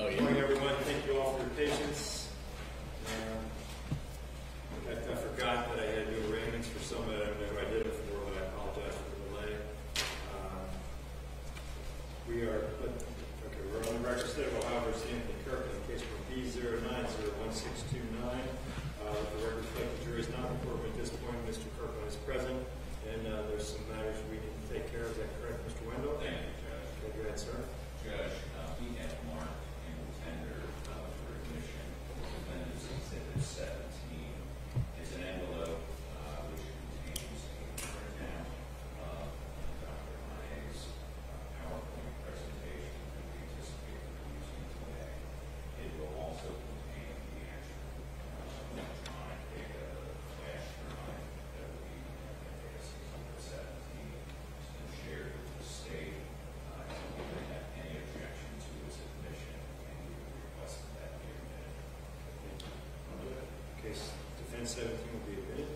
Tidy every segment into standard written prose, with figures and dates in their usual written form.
Good morning, everyone. Thank you all for your patience. I forgot that I had new arrangements for some that I don't know if I did it before, but I apologize for the delay. We're on the record state of Ohio versus Kirkland, case for B090162 9. The record reflects the jury is not reporting at this point. Mr. Kirkland is present, and there's some matters we need to take care of. Is that correct, Mr. Wendell? Thank you, Judge. Okay, go ahead, sir. Judge, we have marked in the tender for admission Defendant's Exhibit 17. It's an envelope which contains a printout of Dr. Van Eys' PowerPoint presentation that we anticipate using today. It will also contain the actual electronic data, flash drive that will be in Exhibit 17. It's been shared with the state. We don't have any objection to its admission, and we request that be admitted. Case Defense 17 will be admitted.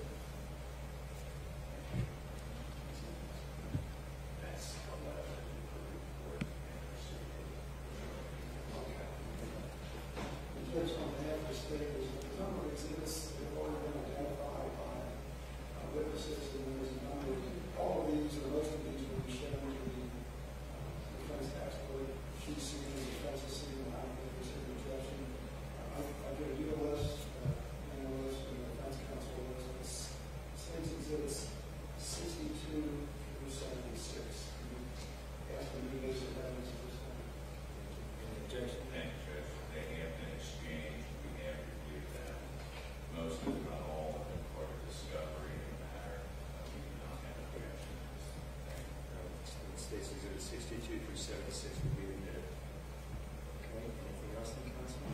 That's a letter for the report and proceeding. Judge, on behalf of the state, there's a number of exhibits that have already been identified by witnesses, and there's a number of all of these, or most of these, will be shown to the defense expert. She's seen the defense has seen the eyewitness objection. I've got a deal list, and a list of the defense counsel list. It's states exhibits 62 through 76. Ask them to base of evidence at this time. Any objection? Thank you, Judge. They have been exchanged. We have reviewed them. Most, if not all, have been part of discovery in the matter. We do not have objections. Thank you. States Exhibit 62 through 76 will be admitted. Okay, anything else in counsel?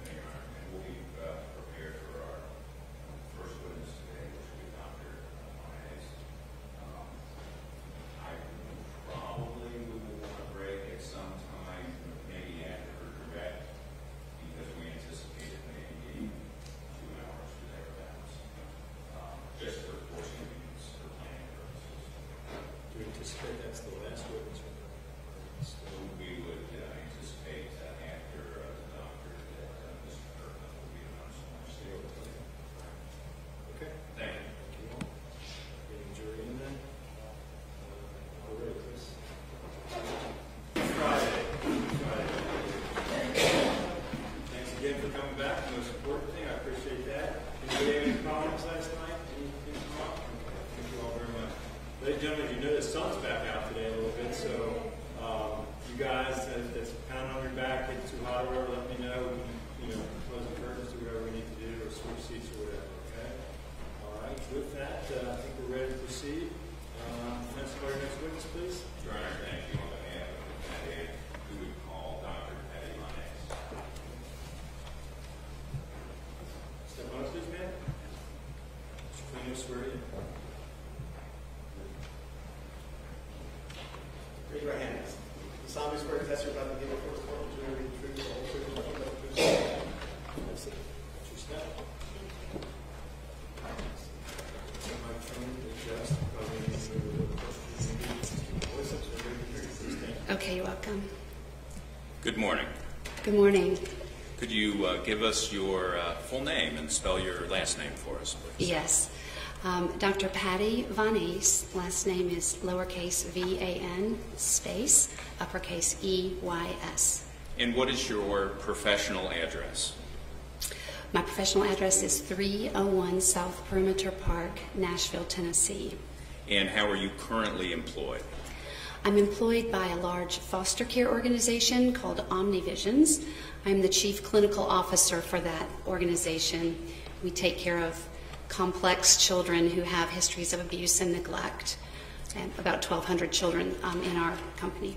Thank you, Your Honor. And we'll be prepared for our first witness today, which will be Dr. Van Eys. Probably we will want to break at some time, maybe after her direct, because we anticipate it may be 2 hours or thereabouts. Just for forcing meetings for planning purposes. Do you anticipate that's the last witness? So we would anticipate after the doctor that Mr. Kirkland will be announced on our state. Okay. Thank you. Thank you all. Getting jury in then. All ready, Chris? Friday. Thanks again for coming back. Most important thing, I appreciate that. Anybody have any problems last night? Anything wrong? Okay. Thank you all very much. Ladies and gentlemen, you know the sun's back out today a little bit, so you guys that's pounding on your back, getting too hot or whatever, let me know. We can, close the curtains, do whatever we need to do, or switch seats or whatever, okay? All right, with that, I think we're ready to proceed. Let's call our next witness, please. Your Honor, thank you. On behalf of the candidate, we would call Dr. Patti van Eys. Step on, please, ma'am. Mr. Queen, swear in. Raise your right hand. The solemnly swear to test you're about to give before the court of jury, the truth, the whole truth, and nothing but the truth. That's it. That's your step. So my phone is just probably need to move a little closer to the voice up so everybody can hear you. Please stand. Okay, you're welcome. Good morning. Good morning. Could you give us your full name and spell your last name for us, please? Yes. Dr. Patti van Eys, last name is lowercase v-a-n space uppercase e-y-s. And what is your professional address? My professional address is 301 South Perimeter Park, Nashville, Tennessee. And how are you currently employed? I'm employed by a large foster care organization called Omnivisions. I'm the chief clinical officer for that organization. We take care of complex children who have histories of abuse and neglect, and about 1,200 children in our company.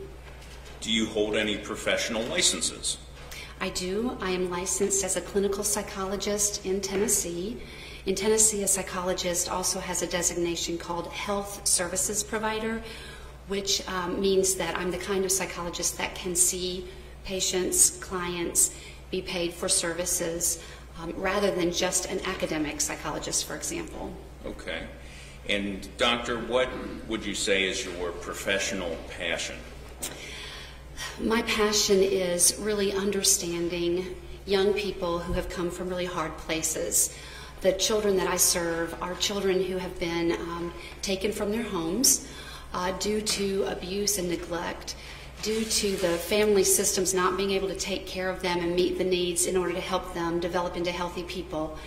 Do you hold any professional licenses? I do. I am licensed as a clinical psychologist in Tennessee. In Tennessee, a psychologist also has a designation called health services provider, which means that I'm the kind of psychologist that can see patients, clients, be paid for services, rather than just an academic psychologist, for example. Okay. And doctor, what would you say is your professional passion? my passion is really understanding young people who have come from really hard places. The children that I serve are children who have been taken from their homes due to abuse and neglect, due to the family systems not being able to take care of them and meet the needs in order to help them develop into healthy people.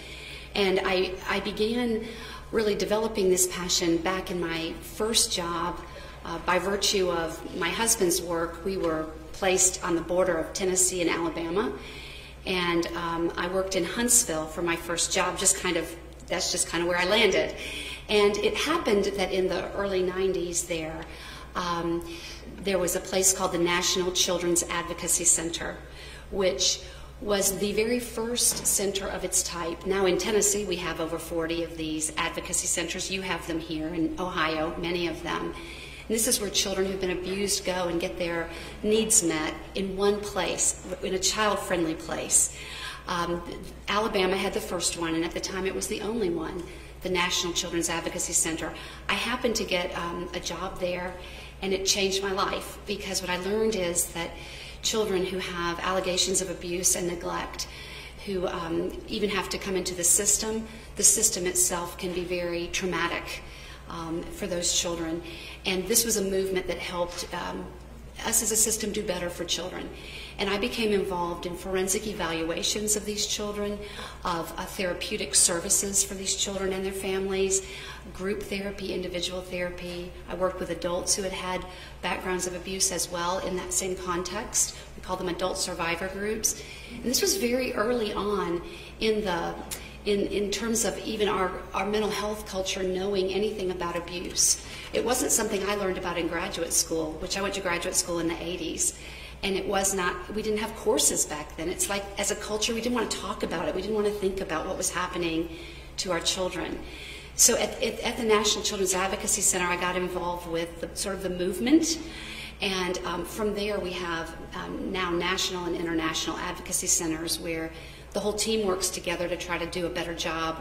And I began really developing this passion back in my first job. By virtue of my husband's work, we were placed on the border of Tennessee and Alabama, and I worked in Huntsville for my first job. That's just kind of where I landed. And it happened that in the early 90s there was a place called the National Children's Advocacy Center, which was the very first center of its type. Now in Tennessee we have over 40 of these advocacy centers. You have them here in Ohio, many of them. And this is where children who've been abused go and get their needs met in one place, in a child-friendly place. Alabama had the first one, and at the time it was the only one, the National Children's Advocacy Center. I happened to get a job there, and it changed my life, because what I learned is that children who have allegations of abuse and neglect, who even have to come into the system itself can be very traumatic for those children. And this was a movement that helped us as a system do better for children. And I became involved in forensic evaluations of these children, of therapeutic services for these children and their families, group therapy, individual therapy. I worked with adults who had had backgrounds of abuse as well in that same context. We call them adult survivor groups. And this was very early on in terms of even our mental health culture knowing anything about abuse. It wasn't something I learned about in graduate school, which I went to graduate school in the 80s. And it was not, we didn't have courses back then. It's like, as a culture, we didn't want to talk about it. We didn't want to think about what was happening to our children. So at the National Children's Advocacy Center, I got involved with the movement. And from there, we have now national and international advocacy centers where the whole team works together to try to do a better job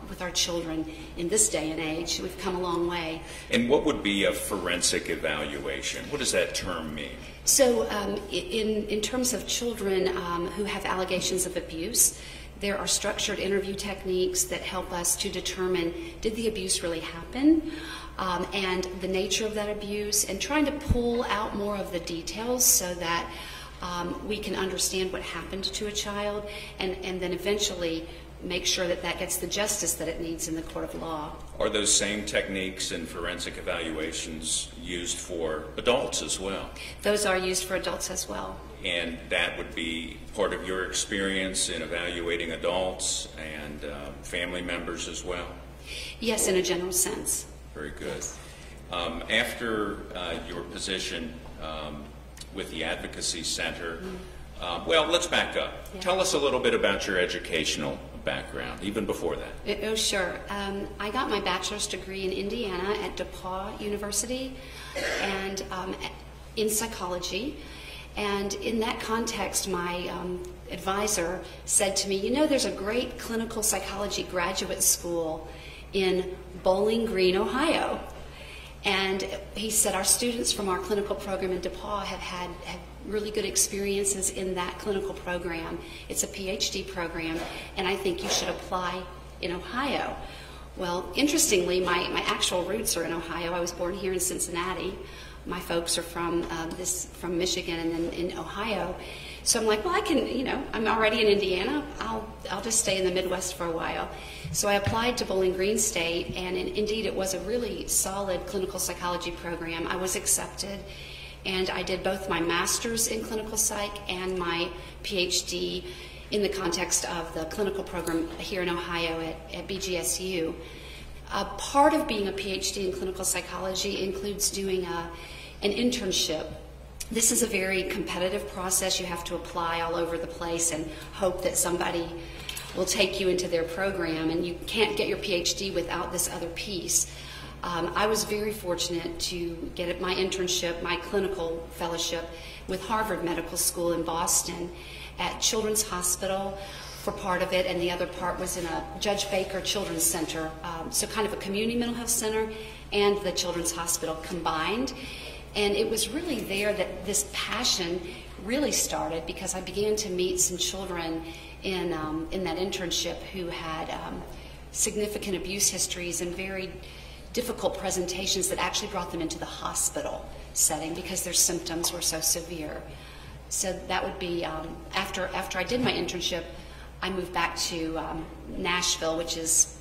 with our children in this day and age. We've come a long way. And what would be a forensic evaluation? What does that term mean? So in terms of children who have allegations of abuse, there are structured interview techniques that help us to determine, did the abuse really happen? And the nature of that abuse, and trying to pull out more of the details so that we can understand what happened to a child, and then eventually make sure that that gets the justice that it needs in the court of law. Are those same techniques and forensic evaluations used for adults as well? Those are used for adults as well. And that would be part of your experience in evaluating adults and family members as well? Yes, in a general sense. Very good. After your position with the Advocacy Center, well, let's back up. Yeah. Tell us a little bit about your educational background, even before that. Oh, sure. I got my bachelor's degree in Indiana at DePauw University, and in psychology. And in that context, my advisor said to me, you know, there's a great clinical psychology graduate school in Bowling Green, Ohio. And he said, our students from our clinical program in DePauw have really good experiences in that clinical program. It's a PhD program, and I think you should apply in Ohio. Well, interestingly, my actual roots are in Ohio. I was born here in Cincinnati. My folks are from Michigan and then in Ohio. So I'm like, well, I can, you know, I'm already in Indiana. I'll just stay in the Midwest for a while. So I applied to Bowling Green State, and indeed it was a really solid clinical psychology program. I was accepted, and I did both my master's in clinical psych and my PhD in the context of the clinical program here in Ohio at BGSU. Part of being a PhD in clinical psychology includes doing an internship. This is a very competitive process. You have to apply all over the place and hope that somebody will take you into their program, and you can't get your PhD without this other piece. I was very fortunate to get my internship, my clinical fellowship with Harvard Medical School in Boston at Children's Hospital for part of it, and the other part was in a Judge Baker Children's Center, so kind of a community mental health center and the Children's Hospital combined. And it was really there that this passion really started, because I began to meet some children in that internship who had significant abuse histories and very difficult presentations that actually brought them into the hospital setting because their symptoms were so severe. So that would be, after I did my internship, I moved back to Nashville, which is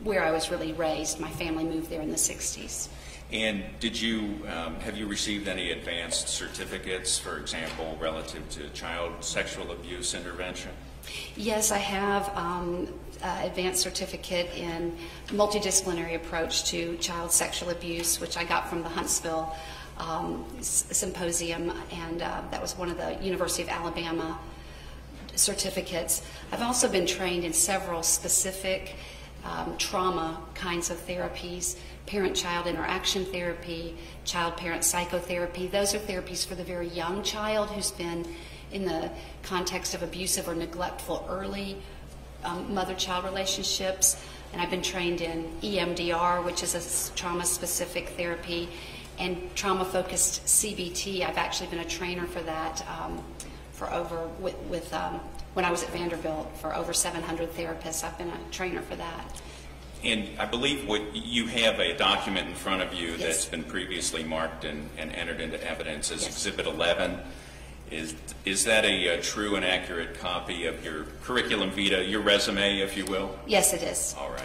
where I was really raised. My family moved there in the 60s. And did you, have you received any advanced certificates, for example, relative to child sexual abuse intervention? Yes, I have advanced certificate in multidisciplinary approach to child sexual abuse, which I got from the Huntsville symposium, and that was one of the University of Alabama certificates. I've also been trained in several specific trauma kinds of therapies: parent-child interaction therapy, child-parent psychotherapy. Those are therapies for the very young child who's been in the context of abusive or neglectful early mother-child relationships. And I've been trained in EMDR, which is a trauma-specific therapy, and trauma-focused CBT. I've actually been a trainer for that when I was at Vanderbilt, for over 700 therapists. I've been a trainer for that. And I believe you have a document in front of you that's been previously marked and entered into evidence as Exhibit 11. Is that a true and accurate copy of your curriculum vitae, your resume, if you will? Yes, it is. All right.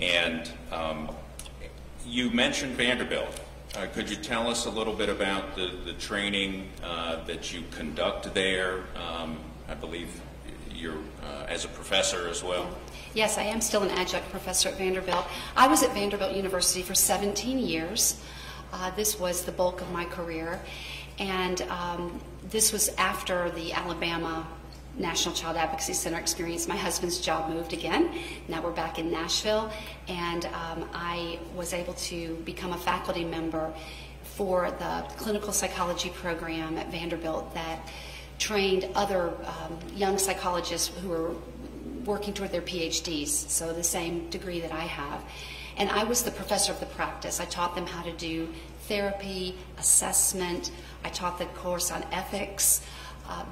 And you mentioned Vanderbilt. Could you tell us a little bit about the training that you conduct there? I believe you're as a professor as well. Yes, I am still an adjunct professor at Vanderbilt. I was at Vanderbilt University for 17 years. This was the bulk of my career. And this was after the Alabama National Child Advocacy Center experience. My husband's job moved again. Now we're back in Nashville. And I was able to become a faculty member for the clinical psychology program at Vanderbilt that trained other young psychologists who were working toward their PhDs, so the same degree that I have. And I was the professor of the practice. I taught them how to do therapy, assessment. I taught the course on ethics,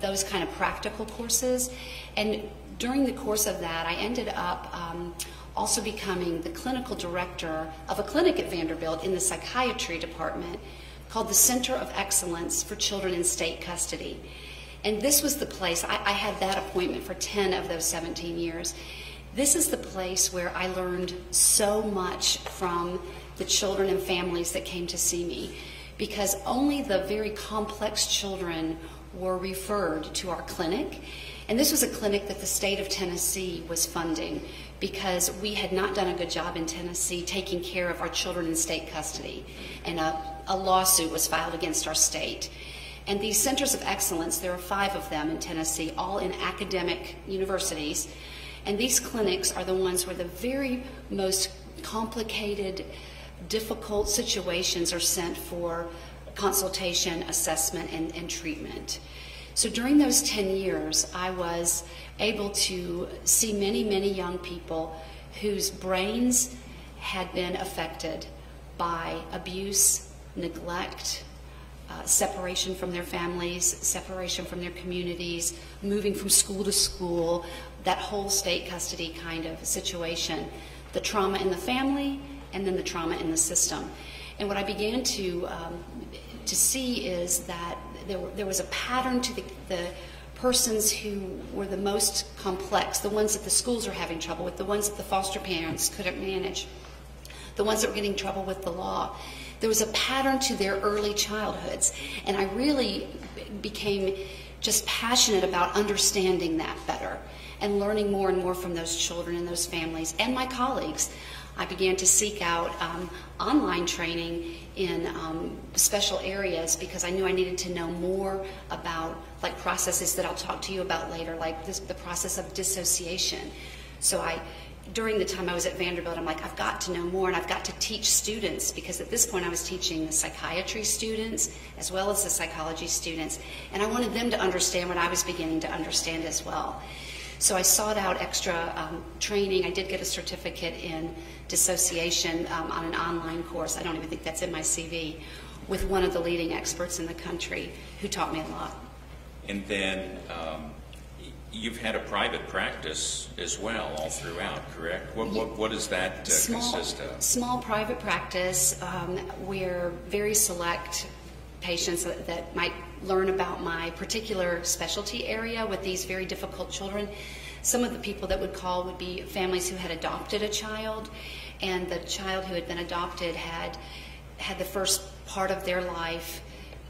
those kind of practical courses. And during the course of that, I ended up also becoming the clinical director of a clinic at Vanderbilt in the psychiatry department called the Center of Excellence for Children in State Custody. And this was the place, I had that appointment for 10 of those 17 years. This is the place where I learned so much from the children and families that came to see me, because only the very complex children were referred to our clinic. And this was a clinic that the state of Tennessee was funding, because we had not done a good job in Tennessee taking care of our children in state custody. And a lawsuit was filed against our state. And these centers of excellence, there are 5 of them in Tennessee, all in academic universities. And these clinics are the ones where the very most complicated, difficult situations are sent for consultation, assessment, and treatment. So during those 10 years, I was able to see many, many young people whose brains had been affected by abuse, neglect, separation from their families, separation from their communities, moving from school to school, that whole state custody kind of situation, the trauma in the family, and then the trauma in the system. And what I began to see is that there was a pattern to the persons who were the most complex, the ones that the schools are having trouble with, the ones that the foster parents couldn't manage, the ones that were getting in trouble with the law. There was a pattern to their early childhoods, and I really became just passionate about understanding that better and learning more and more from those children and those families and my colleagues. I began to seek out online training in special areas, because I knew I needed to know more about like processes that I'll talk to you about later, like the process of dissociation. So during the time I was at Vanderbilt, I'm like, I've got to know more, and I've got to teach students, because at this point I was teaching the psychiatry students as well as the psychology students, and I wanted them to understand what I was beginning to understand as well. So I sought out extra training. I did get a certificate in dissociation on an online course. I don't even think that's in my CV. with one of the leading experts in the country who taught me a lot. And then you've had a private practice as well all throughout, correct? What does that consist of? Small private practice where very select patients that might learn about my particular specialty area with these very difficult children. Some of the people that would call would be families who had adopted a child, and the child who had been adopted had the first part of their life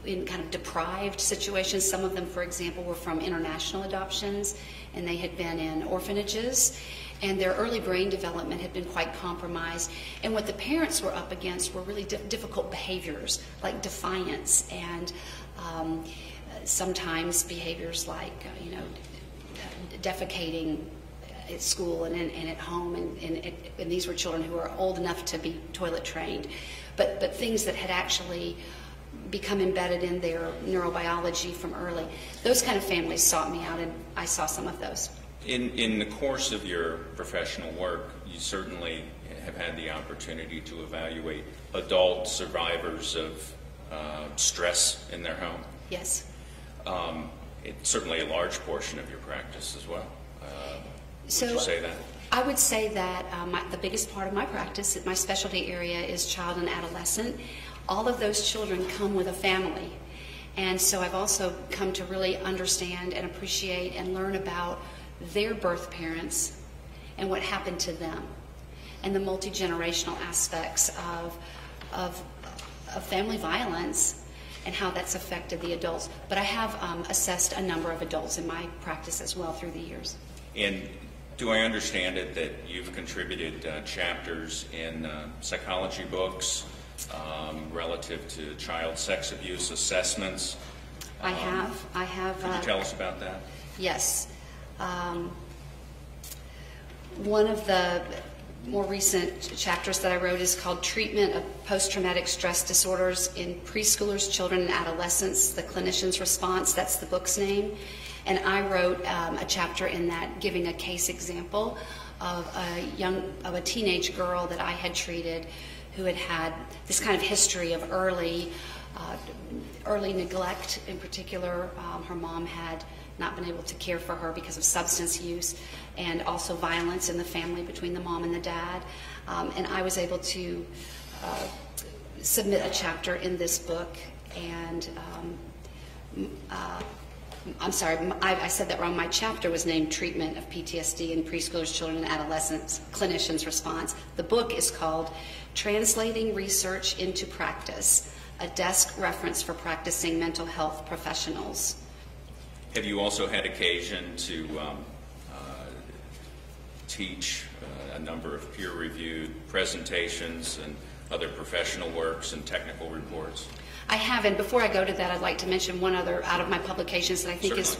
in kind of deprived situations. Some of them, for example, were from international adoptions, and they had been in orphanages, and their early brain development had been quite compromised. And what the parents were up against were really difficult behaviors, like defiance, and sometimes behaviors like, defecating at school and at home, and these were children who were old enough to be toilet trained, but things that had actually become embedded in their neurobiology from early. Those kind of families sought me out, and I saw some of those. In the course of your professional work, you certainly have had the opportunity to evaluate adult survivors of stress in their home. Yes. It's certainly a large portion of your practice as well. Would you say that? I would say that the biggest part of my practice, my specialty area, is child and adolescent. All of those children come with a family. And so I've also come to really understand and appreciate and learn about their birth parents and what happened to them, and the multi-generational aspects of family violence and how that's affected the adults. But I have assessed a number of adults in my practice as well through the years. And do I understand it that you've contributed chapters in psychology books relative to child sex abuse assessments? I have. Could you tell us about that? Yes. One of the more recent chapters that I wrote is called Treatment of Post-Traumatic Stress Disorders in Preschoolers, Children, and Adolescents, the Clinician's Response. That's the book's name. And I wrote a chapter in that giving a case example of a teenage girl that I had treated who had this kind of history of early neglect. In particular, her mom had not been able to care for her because of substance use, and also violence in the family between the mom and the dad. And I was able to submit a chapter in this book, and I'm sorry, I said that wrong. My chapter was named Treatment of PTSD in Preschoolers, Children, and Adolescents, Clinician's Response. The book is called Translating Research into Practice, a desk reference for practicing mental health professionals. Have you also had occasion to teach a number of peer-reviewed presentations and other professional works and technical reports? I have, and before I go to that, I'd like to mention one other out of my publications that I think is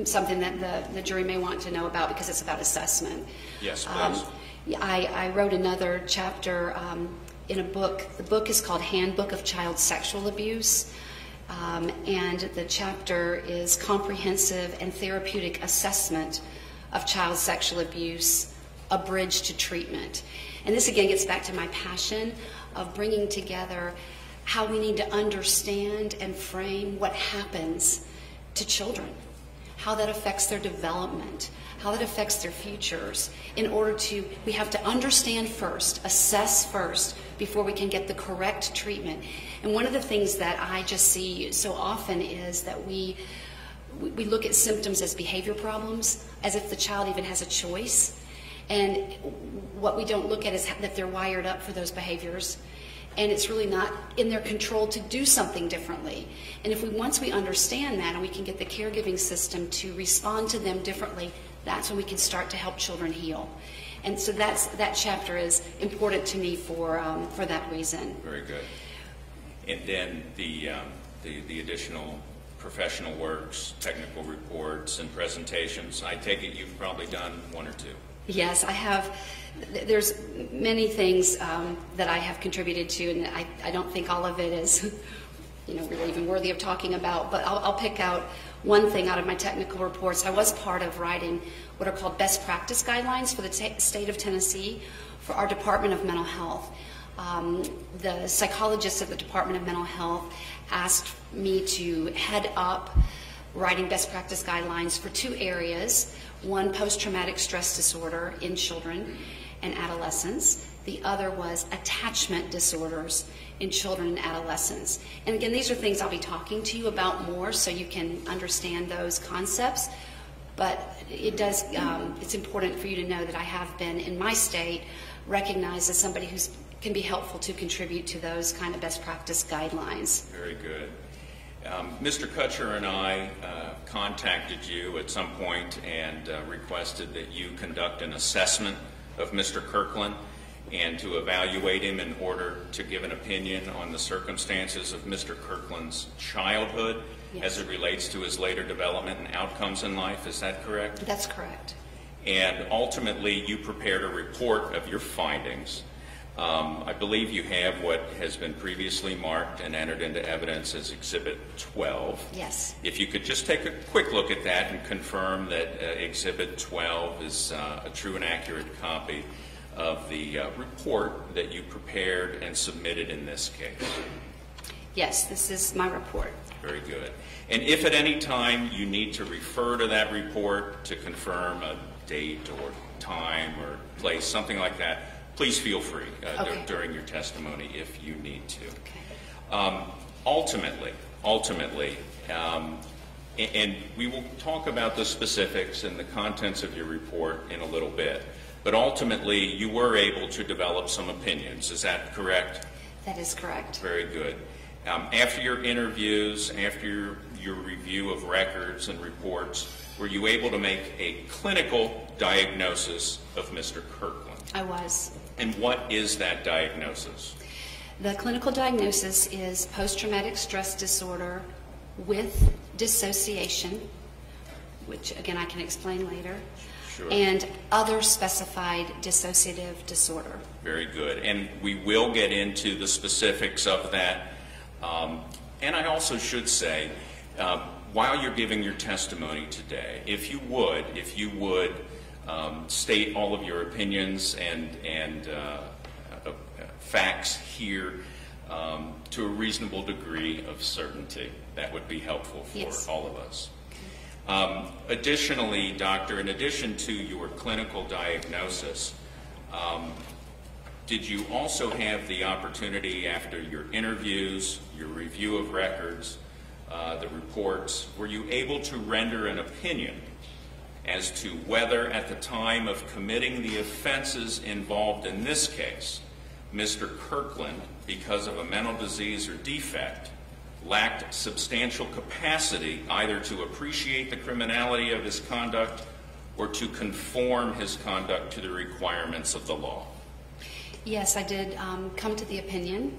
something that the jury may want to know about, because it's about assessment. Yes, please. I wrote another chapter in a book. The book is called Handbook of Child Sexual Abuse, and the chapter is Comprehensive and Therapeutic Assessment of Child Sexual Abuse, a Bridge to Treatment. And this again gets back to my passion of bringing together how we need to understand and frame what happens to children, how that affects their development, how that affects their futures. We have to understand first, assess first, before we can get the correct treatment. And one of the things that I just see so often is that we look at symptoms as behavior problems, as if the child even has a choice. And what we don't look at is that they're wired up for those behaviors, and it's really not in their control to do something differently. And once we understand that, and we can get the caregiving system to respond to them differently, that's when we can start to help children heal. And so that chapter is important to me for that reason. Very good. And then the additional professional works, technical reports, and presentations, I take it you've probably done one or two. Yes, I have. There's many things that I have contributed to, and I don't think all of it is really even worthy of talking about, but I'll pick out one thing out of my technical reports. I was part of writing what are called best practice guidelines for the state of Tennessee for our Department of Mental Health. the psychologist at the Department of Mental Health asked me to head up writing best practice guidelines for 2 areas. One, post-traumatic stress disorder in children and adolescents. The other was attachment disorders in children and adolescents. And again, these are things I'll be talking to you about more so you can understand those concepts. But it's important for you to know that I have been, in my state, recognized as somebody who can be helpful to contribute to those kind of best practice guidelines. Very good. Mr. Kutcher and I contacted you at some point and requested that you conduct an assessment of Mr. Kirkland and to evaluate him in order to give an opinion on the circumstances of Mr. Kirkland's childhood as it relates to his later development and outcomes in life. Is that correct? That's correct. And ultimately, you prepared a report of your findings. I believe you have what has been previously marked and entered into evidence as Exhibit 12. Yes. If you could just take a quick look at that and confirm that Exhibit 12 is a true and accurate copy of the report that you prepared and submitted in this case. Yes, this is my report. Very good. And if at any time you need to refer to that report to confirm a date or time or place, something like that, please feel free during your testimony if you need to. Okay. Ultimately, and we will talk about the specifics and the contents of your report in a little bit, but ultimately you were able to develop some opinions. Is that correct? That is correct. Very good. After your interviews, after your review of records and reports, were you able to make a clinical diagnosis of Mr. Kirkland? I was. And what is that diagnosis? The clinical diagnosis is post-traumatic stress disorder with dissociation, which again I can explain later, Sure. and other specified dissociative disorder. Very good. And we will get into the specifics of that. And I also should say, while you're giving your testimony today, if you would state all of your opinions and facts here to a reasonable degree of certainty, that would be helpful for Yes. all of us. Additionally, doctor, in addition to your clinical diagnosis, did you also have the opportunity after your interviews, your review of records, the reports, were you able to render an opinion as to whether at the time of committing the offenses involved in this case, Mr. Kirkland, because of a mental disease or defect, lacked substantial capacity either to appreciate the criminality of his conduct or to conform his conduct to the requirements of the law? Yes, I did come to the opinion.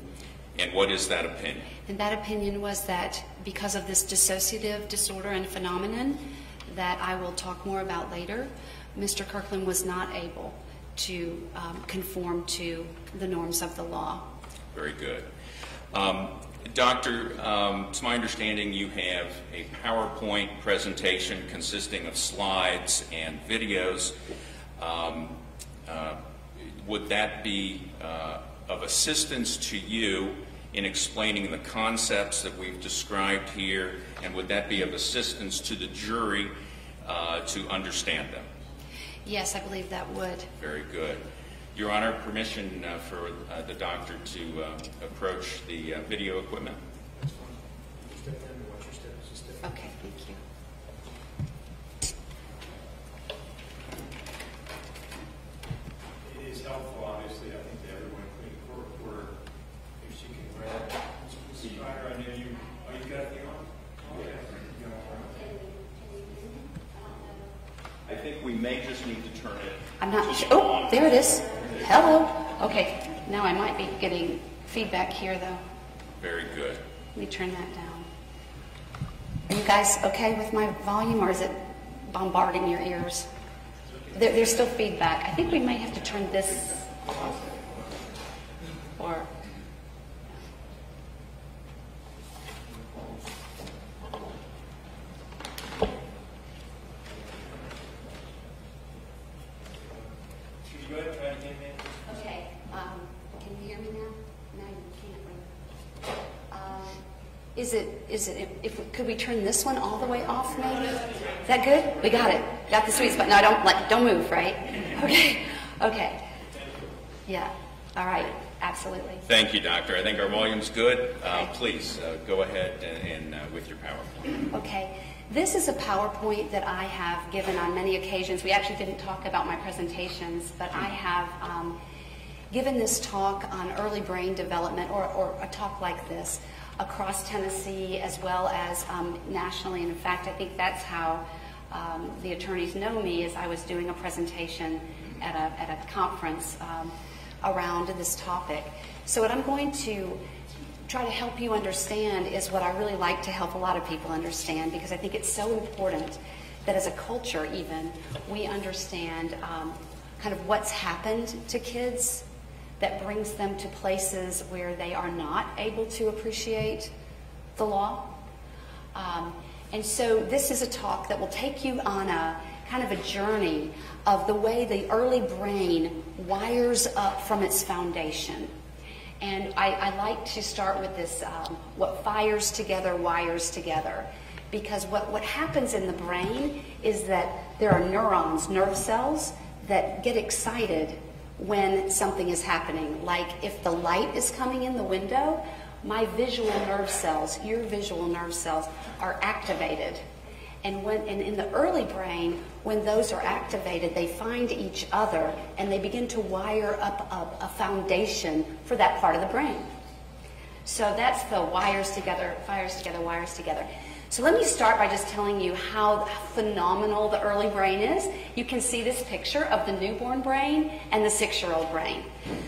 And what is that opinion? And that opinion was that because of this dissociative disorder and phenomenon that I will talk more about later, Mr. Kirkland was not able to conform to the norms of the law. Very good. Doctor, it's my understanding you have a PowerPoint presentation consisting of slides and videos. Would that be of assistance to you in explaining the concepts that we've described here, and would that be of assistance to the jury to understand them? Yes, I believe that would. Very good. Your Honor, permission for the doctor to approach the video equipment? That's fine. Just step in and watch your steps. Just step in. Okay, thank you. It is helpful, obviously, I think, to everyone, including the court reporter, if she can grab Mr. Ryder. I know you got the on? Okay. I think we may just need to turn it. I'm not sure. Oh, there it is. Hello. Okay, now I might be getting feedback here, though. Very good. Let me turn that down. Are you guys okay with my volume, or is it bombarding your ears? There's still feedback. I think we may have to turn this off. Or... Can you go ahead and try it again, man? Okay, can you hear me now? could we turn this one all the way off maybe? Is that good? We got it. Got the sweet spot. No, don't move, right? Okay. Okay. Yeah. All right. Absolutely. Thank you, Doctor. I think our volume's good. Please go ahead and with your PowerPoint. Okay. This is a PowerPoint that I have given on many occasions. We actually didn't talk about my presentations, but I have given this talk on early brain development, or a talk like this, across Tennessee as well as nationally. And in fact, I think that's how the attorneys know me, is I was doing a presentation at a conference around this topic. So what I'm going to try to help you understand is what I really like to help a lot of people understand, because I think it's so important that as a culture even, we understand kind of what's happened to kids that brings them to places where they are not able to appreciate the law. And so this is a talk that will take you on a kind of a journey of the way the early brain wires up from its foundation. And I like to start with this, what fires together wires together. Because what happens in the brain is that there are neurons, nerve cells, that get excited when something is happening. Like if the light is coming in the window, my visual nerve cells, your visual nerve cells, are activated. And in the early brain, when those are activated, they find each other and they begin to wire up a foundation for that part of the brain. So that's the wires together, fires together, wires together. So let me start by just telling you how phenomenal the early brain is. You can see this picture of the newborn brain and the 6-year-old brain.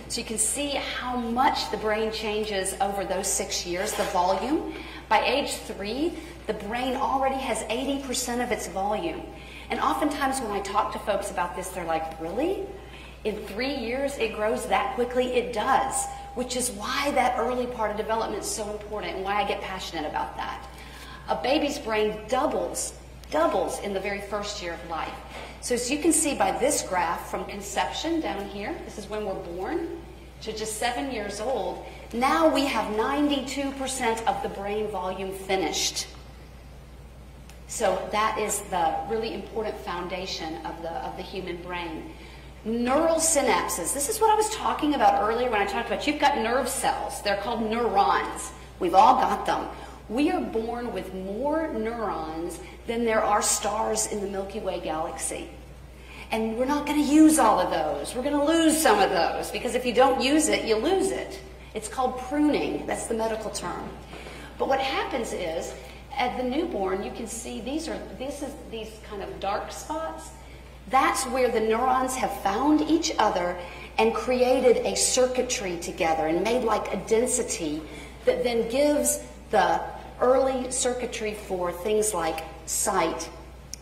So you can see how much the brain changes over those 6 years, the volume. By age 3, the brain already has 80% of its volume. And oftentimes when I talk to folks about this, they're like, really? In 3 years it grows that quickly? It does, which is why that early part of development is so important and why I get passionate about that. A baby's brain doubles in the very first year of life. So as you can see by this graph, from conception down here, this is when we're born, to just 7 years old, now we have 92% of the brain volume finished. So that is the really important foundation of the human brain. Neural synapses. This is what I was talking about earlier when I talked about you've got nerve cells. They're called neurons. We've all got them. We are born with more neurons than there are stars in the Milky Way galaxy. And we're not going to use all of those. We're going to lose some of those, because if you don't use it, you lose it. It's called pruning. That's the medical term. But what happens is, at the newborn, you can see these kind of dark spots. That's where the neurons have found each other and created a circuitry together and made like a density that then gives the early circuitry for things like sight,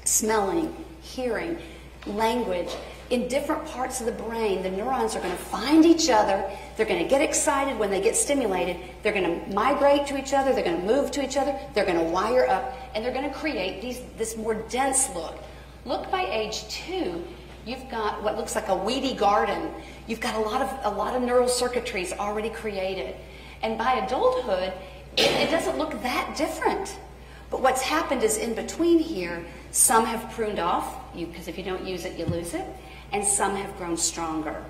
smelling, hearing, language. In different parts of the brain, the neurons are going to find each other. They're going to get excited when they get stimulated. They're going to migrate to each other. They're going to move to each other. They're going to wire up, and they're going to create this more dense look. Look, by age 2, you've got what looks like a weedy garden. You've got a lot of neural circuitries already created. And by adulthood, it doesn't look that different. But what's happened is in between here, some have pruned off, because if you don't use it, you lose it, and some have grown stronger.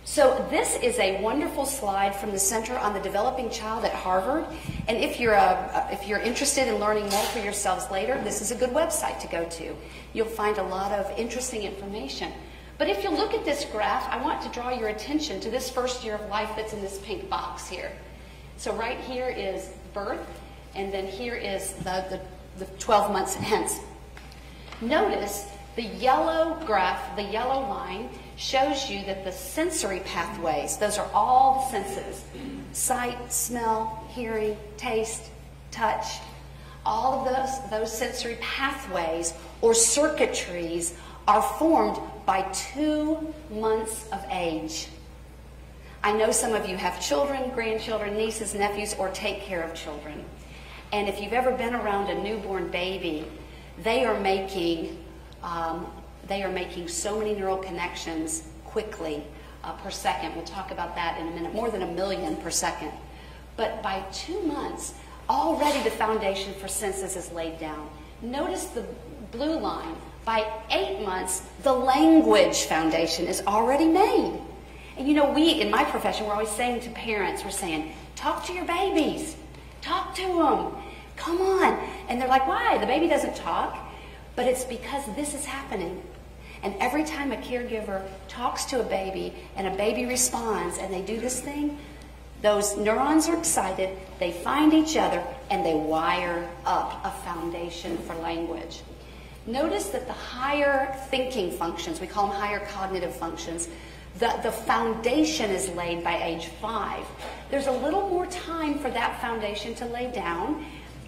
So this is a wonderful slide from the Center on the Developing Child at Harvard. And if you're interested in learning more for yourselves later, this is a good website to go to. You'll find a lot of interesting information. But if you look at this graph, I want to draw your attention to this first year of life that's in this pink box here. So right here is birth, and then here is the 12 months hence. Notice the yellow graph, the yellow line, shows you that the sensory pathways, those are all the senses, sight, smell, hearing, taste, touch, all of those sensory pathways or circuitries are formed by 2 months of age. I know some of you have children, grandchildren, nieces, nephews, or take care of children. And if you've ever been around a newborn baby, they are making so many neural connections quickly per second. We'll talk about that in a minute. More than 1 million per second. But by 2 months, already the foundation for senses is laid down. Notice the blue line. By 8 months, the language foundation is already made. And you know, we, in my profession, we're always saying to parents, we're saying, talk to your babies. Talk to them. Come on. And they're like, why? The baby doesn't talk. But it's because this is happening. And every time a caregiver talks to a baby and a baby responds and they do this thing, those neurons are excited, they find each other, and they wire up a foundation for language. Notice that the higher thinking functions, we call them higher cognitive functions, the foundation is laid by age 5. There's a little more time for that foundation to lay down,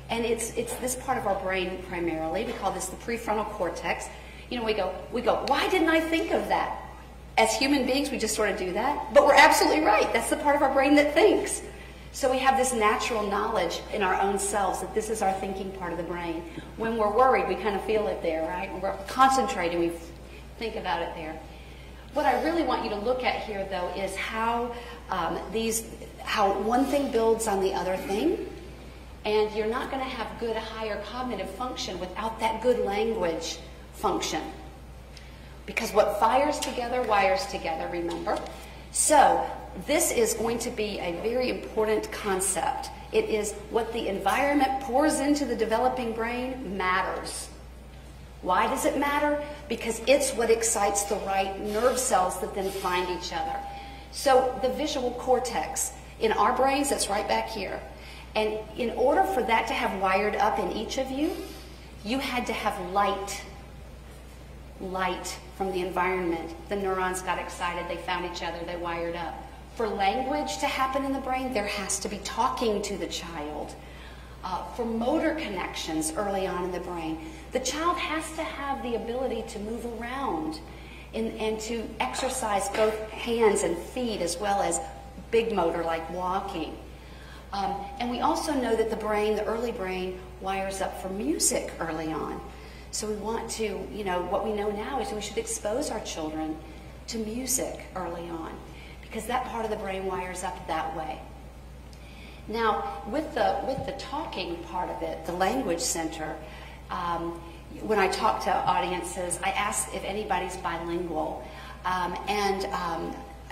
and it's this part of our brain primarily. We call this the prefrontal cortex. You know, we go, why didn't I think of that? As human beings, we just sort of do that. But we're absolutely right. That's the part of our brain that thinks. So we have this natural knowledge in our own selves that this is our thinking part of the brain. When we're worried, we kind of feel it there, right? When we're concentrating, we think about it there. What I really want you to look at here, though, is how one thing builds on the other thing. And you're not going to have good higher cognitive function without that good language function. Because what fires together wires together, remember? So this is going to be a very important concept. It is what the environment pours into the developing brain matters. Why does it matter? Because it's what excites the right nerve cells that then find each other. So the visual cortex in our brains, that's right back here. And in order for that to have wired up in each of you, you had to have light from the environment. The neurons got excited, they found each other, they wired up. For language to happen in the brain, there has to be talking to the child. For motor connections early on in the brain, the child has to have the ability to move around and to exercise both hands and feet as well as big motor like walking. And we also know that the brain, the early brain, wires up for music early on. So we want to, you know, what we know now is we should expose our children to music early on because that part of the brain wires up that way. Now, with the talking part of it, the language center, when I talk to audiences, I ask if anybody's bilingual.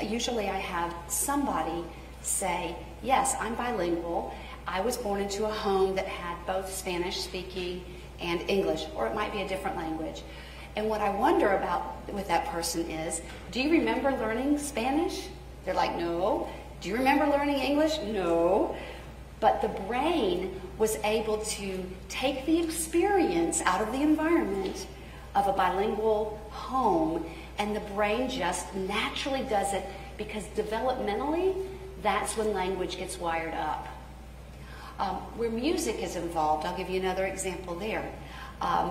Usually I have somebody say, yes, I'm bilingual. I was born into a home that had both Spanish speaking and English, or it might be a different language. And what I wonder about with that person is, do you remember learning Spanish? They're like, no. Do you remember learning English? No. But the brain was able to take the experience out of the environment of a bilingual home, and the brain just naturally does it because developmentally, that's when language gets wired up. Where music is involved, I'll give you another example there.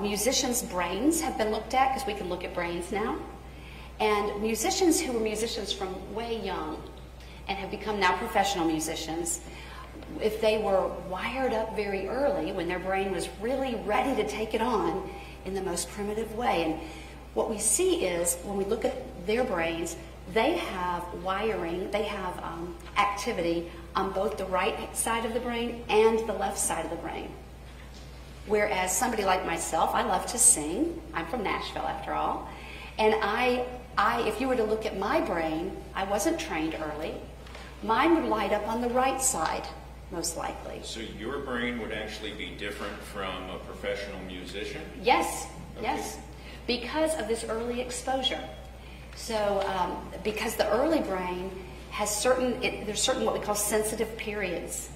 Musicians' brains have been looked at, because we can look at brains now. And musicians who were musicians from way young and have become now professional musicians, if they were wired up very early, when their brain was really ready to take it on in the most primitive way. And what we see is, when we look at their brains, they have wiring, they have activity on both the right side of the brain and the left side of the brain. Whereas somebody like myself, I love to sing. I'm from Nashville, after all. And if you were to look at my brain, I wasn't trained early. Mine would light up on the right side, most likely. So your brain would actually be different from a professional musician? Yes, Okay. yes. Because of this early exposure. So, because the early brain has there's certain what we call sensitive periods.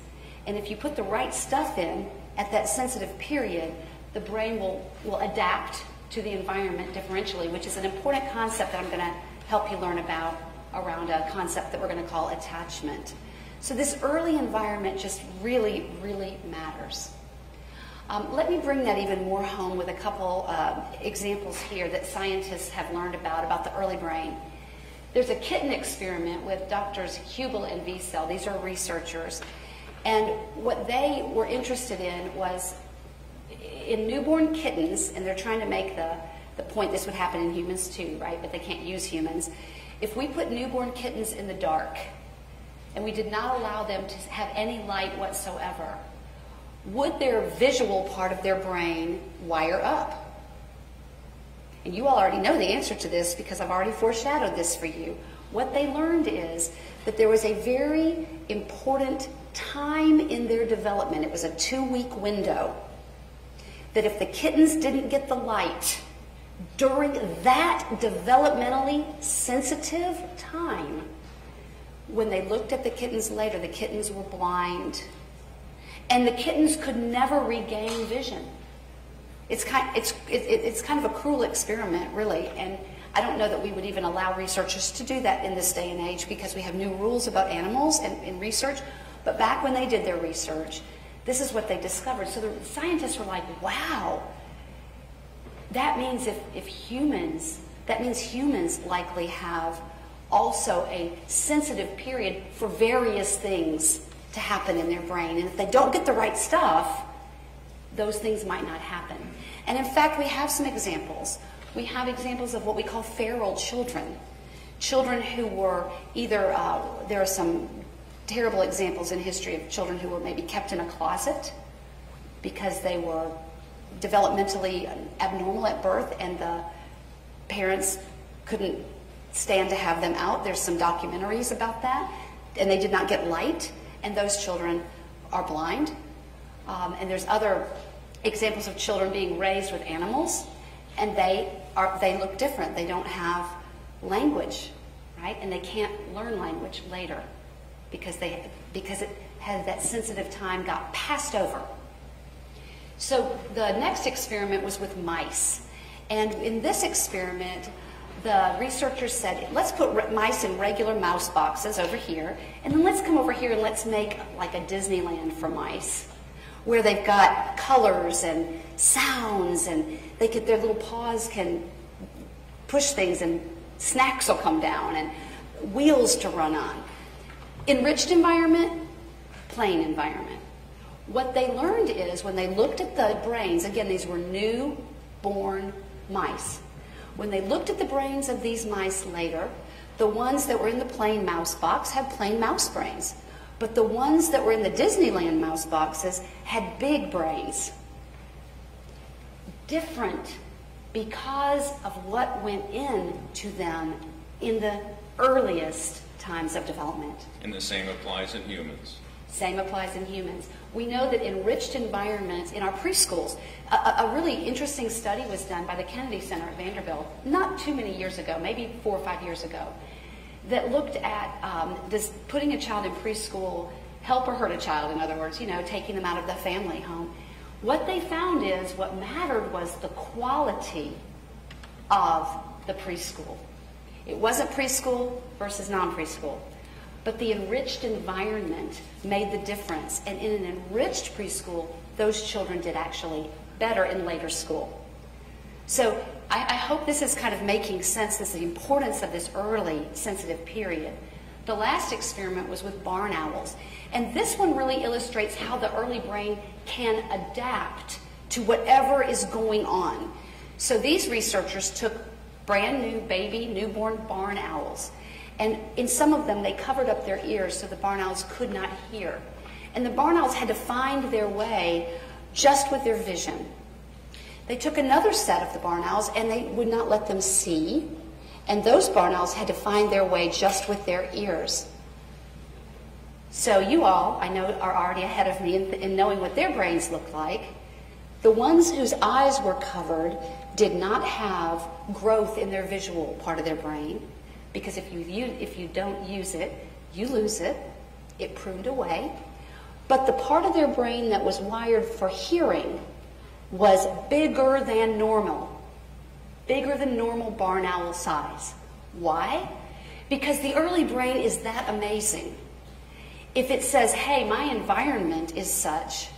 And if you put the right stuff in at that sensitive period, the brain will adapt to the environment differentially, which is an important concept that I'm going to help you learn about around a concept that we're going to call attachment. So this early environment just really, really matters. Let me bring that even more home with a couple examples here that scientists have learned about the early brain. There's a kitten experiment with Drs. Hubel and Wiesel. These are researchers. And what they were interested in was in newborn kittens, and they're trying to make the point this would happen in humans too, right? But they can't use humans. If we put newborn kittens in the dark and we did not allow them to have any light whatsoever, would their visual part of their brain wire up? And you all already know the answer to this because I've already foreshadowed this for you. What they learned is that there was a very important time in their development. It was a 2-week window. That if the kittens didn't get the light during that developmentally sensitive time, when they looked at the kittens later, the kittens were blind. And the kittens could never regain vision. It's kind of a cruel experiment, really, and I don't know that we would even allow researchers to do that in this day and age because we have new rules about animals and in research. But back when they did their research, this is what they discovered. So the scientists were like, wow, that means humans likely have also a sensitive period for various things to happen in their brain. And if they don't get the right stuff, those things might not happen. And in fact, we have some examples. We have examples of what we call feral children. Children who were either, there are some terrible examples in history of children who were maybe kept in a closet because they were developmentally abnormal at birth and the parents couldn't stand to have them out. There's some documentaries about that. And they did not get light, and those children are blind. And there's other examples of children being raised with animals, and they look different. They don't have language, right? And they can't learn language later because it had that sensitive time got passed over. So the next experiment was with mice. And in this experiment, the researchers said, let's put mice in regular mouse boxes over here, and then let's come over here and let's make like a Disneyland for mice, where they've got colors and sounds, and their little paws can push things, and snacks will come down, and wheels to run on. Enriched environment, plain environment. What they learned is when they looked at the brains, again, these were newborn mice. When they looked at the brains of these mice later, the ones that were in the plain mouse box had plain mouse brains. But the ones that were in the Disneyland mouse boxes had big brains. Different because of what went into them in the earliest times of development. And the same applies in humans. Same applies in humans. We know that enriched environments in our preschools, a really interesting study was done by the Kennedy Center at Vanderbilt not too many years ago, maybe 4 or 5 years ago, that looked at this putting a child in preschool, help or hurt a child, in other words, taking them out of the family home. What they found is what mattered was the quality of the preschool. It wasn't preschool versus non-preschool, but the enriched environment made the difference. And in an enriched preschool, those children did actually better in later school. So I hope this is kind of making sense, the importance of this early sensitive period. The last experiment was with barn owls. And this one really illustrates how the early brain can adapt to whatever is going on. So these researchers took brand new baby, newborn barn owls. And in some of them, they covered up their ears so the barn owls could not hear. And the barn owls had to find their way just with their vision. They took another set of the barn owls and they would not let them see. And those barn owls had to find their way just with their ears. So you all, I know, are already ahead of me in knowing what their brains look like. The ones whose eyes were covered did not have growth in their visual part of their brain, because if you don't use it, you lose it. It pruned away. But the part of their brain that was wired for hearing was bigger than normal barn owl size. Why? Because the early brain is that amazing. If it says, hey, my environment is such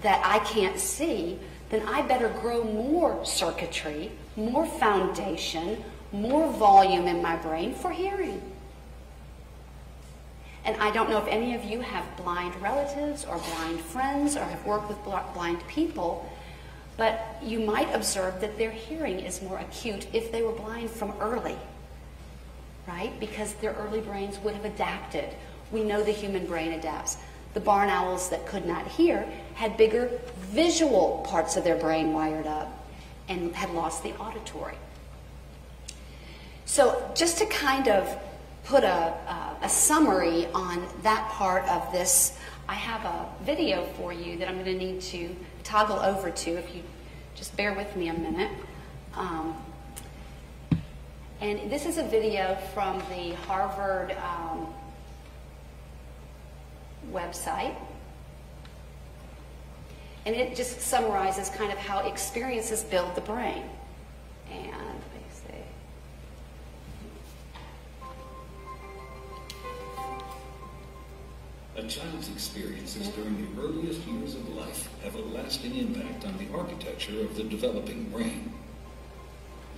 that I can't see, then I better grow more circuitry, more foundation, more volume in my brain for hearing. And I don't know if any of you have blind relatives or blind friends or have worked with blind people, but you might observe that their hearing is more acute if they were blind from early, right? Because their early brains would have adapted. we know the human brain adapts. The barn owls that could not hear had bigger visual parts of their brain wired up and had lost the auditory. So just to kind of put a summary on that part of this, I have a video for you that I'm going to need to toggle over to, if you just bear with me a minute. And this is a video from the Harvard website. And it just summarizes kind of how experiences build the brain. And let me see. A child's experiences during the earliest years of life have a lasting impact on the architecture of the developing brain.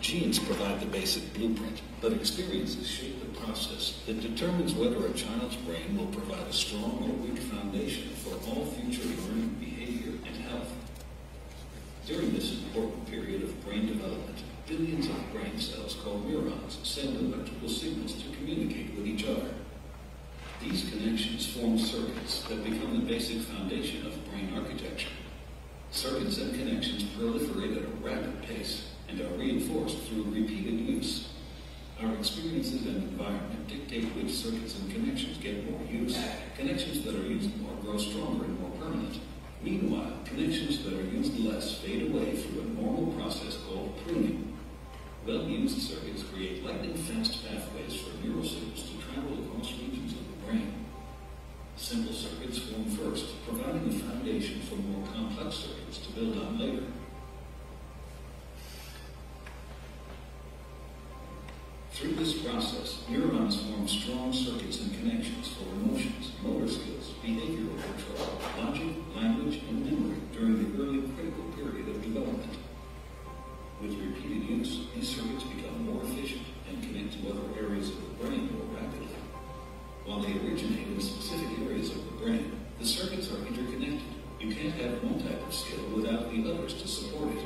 Genes provide the basic blueprint, but experiences shape the process that determines whether a child's brain will provide a strong or weak foundation for all future learning, behavior, and health. During this important period of brain development, billions of brain cells called neurons send electrical signals to communicate with each other. These connections form circuits that become the basic foundation of brain architecture. Circuits and connections proliferate at a rapid pace and are reinforced through repeated use. Our experiences and environment dictate which circuits and connections get more use. Connections that are used more grow stronger and more permanent. Meanwhile, connections that are used less fade away through a normal process called pruning. Well-used circuits create lightning-fast pathways for neural signals to travel across regions of the brain. Simple circuits form first, providing the foundation for more complex circuits to build on later. Through this process, neurons form strong circuits and connections for emotions, motor skills, behavioral control, logic, language, and memory during the early critical period of development. With repeated use, these circuits become more efficient and connect to other areas of the brain more rapidly. While they originate in specific areas of the brain, the circuits are interconnected. You can't have one type of skill without the others to support it.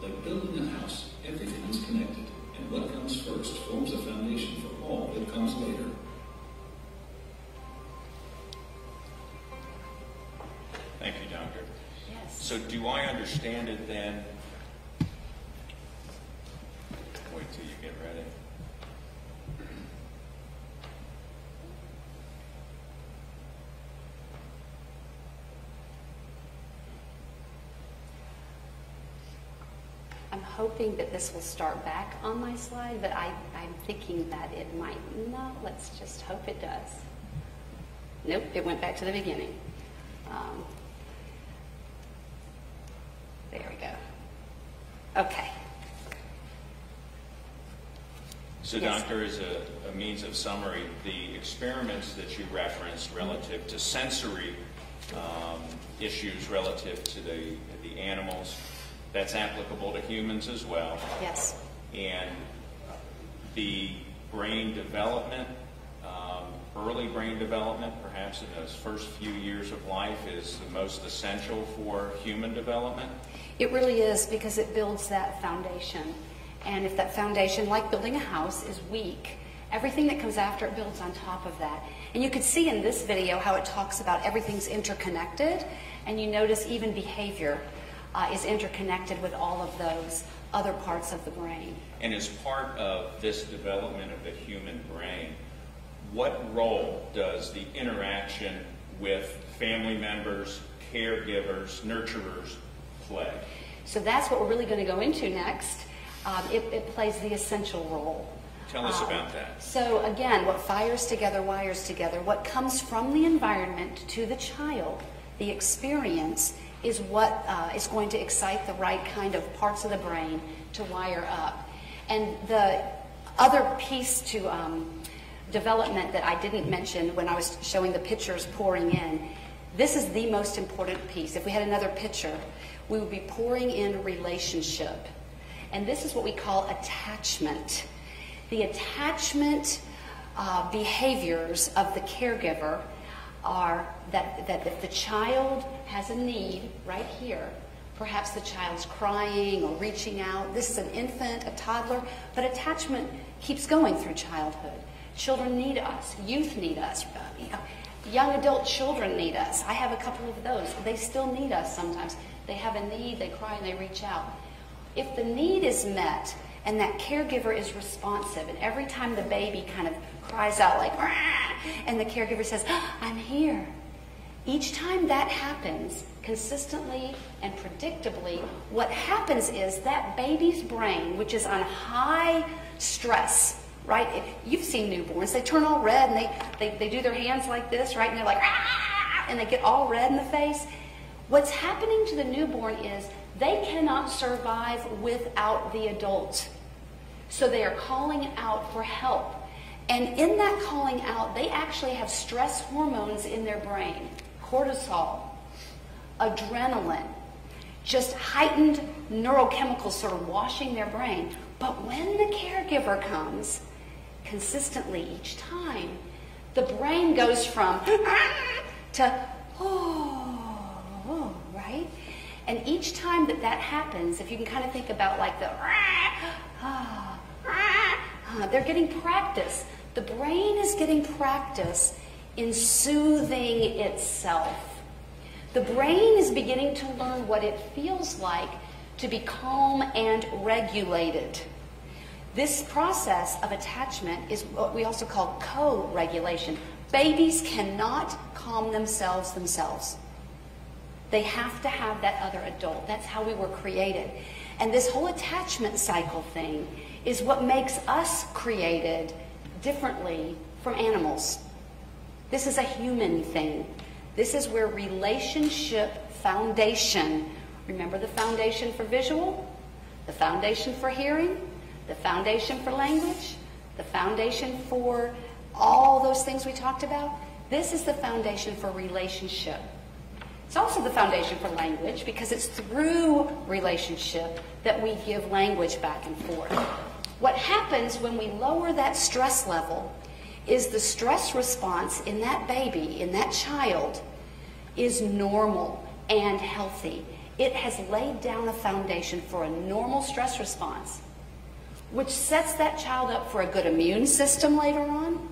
Like building a house, everything is connected, and what comes first forms a foundation for all that comes later. Thank you, Doctor. Yes. So do I understand it then? Wait till you get ready. I'm hoping that this will start back on my slide, but I'm thinking that it might not. Let's just hope it does. Nope, it went back to the beginning. There we go. Okay. So, Yes. Doctor, as a means of summary, the experiments that you referenced relative to sensory issues relative to the animals, that's applicable to humans as well. Yes. And the brain development, early brain development, perhaps in those first few years of life, is the most essential for human development? It really is, because it builds that foundation. And if that foundation, like building a house, is weak, everything that comes after it builds on top of that. And you could see in this video how it talks about everything's interconnected, and you notice even behavior is interconnected with all of those other parts of the brain. And as part of this development of the human brain, what role does the interaction with family members, caregivers, nurturers play? So that's what we're really going to go into next. It plays the essential role. Tell us about that. So again, what fires together wires together. What comes from the environment to the child, the experience, is what is going to excite the right kind of parts of the brain to wire up. And the other piece to development that I didn't mention when I was showing the pictures pouring in, this is the most important piece. If we had another picture, we would be pouring in relationship. And this is what we call attachment. The attachment behaviors of the caregiver are that if the child has a need right here, perhaps the child's crying or reaching out. This is an infant, a toddler, but attachment keeps going through childhood. Children need us. Youth need us. Young adult children need us. I have a couple of those. They still need us sometimes. They have a need, they cry, and they reach out. If the need is met and that caregiver is responsive, and every time the baby kind of cries out like, "Rah!" and the caregiver says, "I'm here," each time that happens, consistently and predictably, what happens is that baby's brain, which is on high stress, right? You've seen newborns. They turn all red and they do their hands like this, right? And they're like, "Ah!" and they get all red in the face. What's happening to the newborn is they cannot survive without the adult. So they are calling out for help. And in that calling out, they actually have stress hormones in their brain. Cortisol, adrenaline, just heightened neurochemicals sort of washing their brain. But when the caregiver comes, consistently each time, the brain goes from to right? And each time that happens, if you can kind of think about like the they're getting practice. The brain is getting practice in soothing itself. The brain is beginning to learn what it feels like to be calm and regulated. This process of attachment is what we also call co-regulation. Babies cannot calm themselves. They have to have that other adult. That's how we were created. And this whole attachment cycle thing is what makes us created differently from animals. This is a human thing. This is where relationship foundation, remember the foundation for visual, the foundation for hearing, the foundation for language, the foundation for all those things we talked about. This is the foundation for relationship. It's also the foundation for language because it's through relationship that we give language back and forth. What happens when we lower that stress level is the stress response in that baby, in that child, is normal and healthy. It has laid down a foundation for a normal stress response, which sets that child up for a good immune system later on.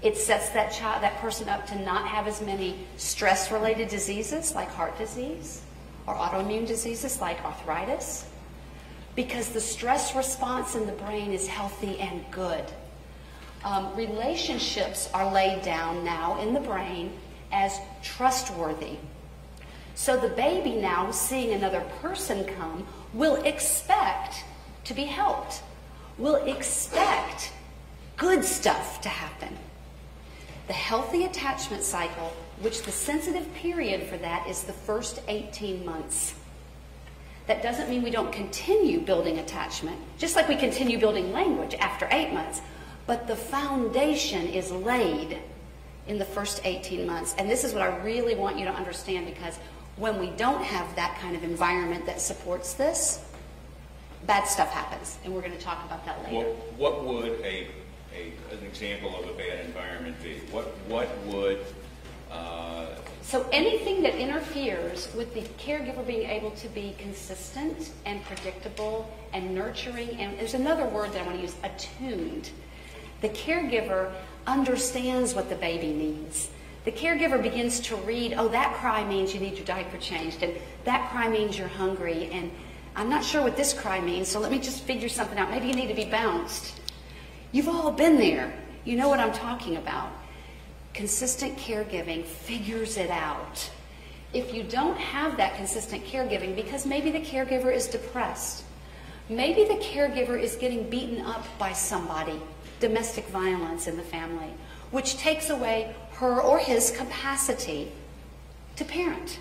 It sets that person up to not have as many stress-related diseases like heart disease or autoimmune diseases like arthritis, because the stress response in the brain is healthy and good. Relationships are laid down now in the brain as trustworthy. So the baby now, seeing another person come, will expect to be helped, will expect good stuff to happen. The healthy attachment cycle, which the sensitive period for that is the first 18 months. That doesn't mean we don't continue building attachment, just like we continue building language after 8 months. But the foundation is laid in the first 18 months. And this is what I really want you to understand, because when we don't have that kind of environment that supports this, bad stuff happens. And we're going to talk about that later. What would an example of a bad environment be? What would... So anything that interferes with the caregiver being able to be consistent and predictable and nurturing, and there's another word that I want to use, attuned. The caregiver understands what the baby needs. The caregiver begins to read, oh, that cry means you need your diaper changed, and that cry means you're hungry, and I'm not sure what this cry means, so let me just figure something out. Maybe you need to be bounced. You've all been there. You know what I'm talking about. Consistent caregiving figures it out. If you don't have that consistent caregiving, because maybe the caregiver is depressed, maybe the caregiver is getting beaten up by somebody, domestic violence in the family, which takes away her or his capacity to parent,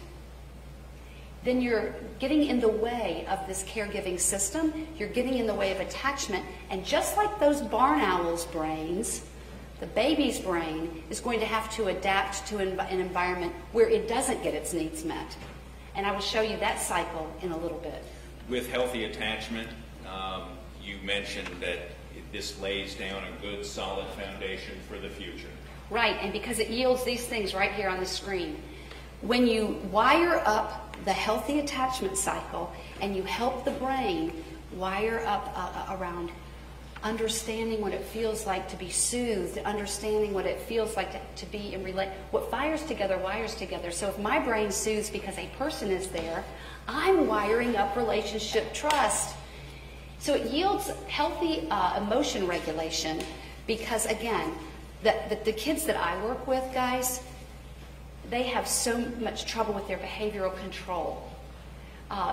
then you're getting in the way of this caregiving system. You're getting in the way of attachment. And just like those barn owls' brains, the baby's brain is going to have to adapt to an environment where it doesn't get its needs met. And I will show you that cycle in a little bit. With healthy attachment, you mentioned that this lays down a good, solid foundation for the future. Right, and because it yields these things right here on the screen. When you wire up the healthy attachment cycle and you help the brain wire up around understanding what it feels like to be soothed, understanding what it feels like to be in what fires together wires together. So if my brain soothes because a person is there, I'm wiring up relationship trust. So it yields healthy emotion regulation because, again, the kids that I work with, guys, they have so much trouble with their behavioral control.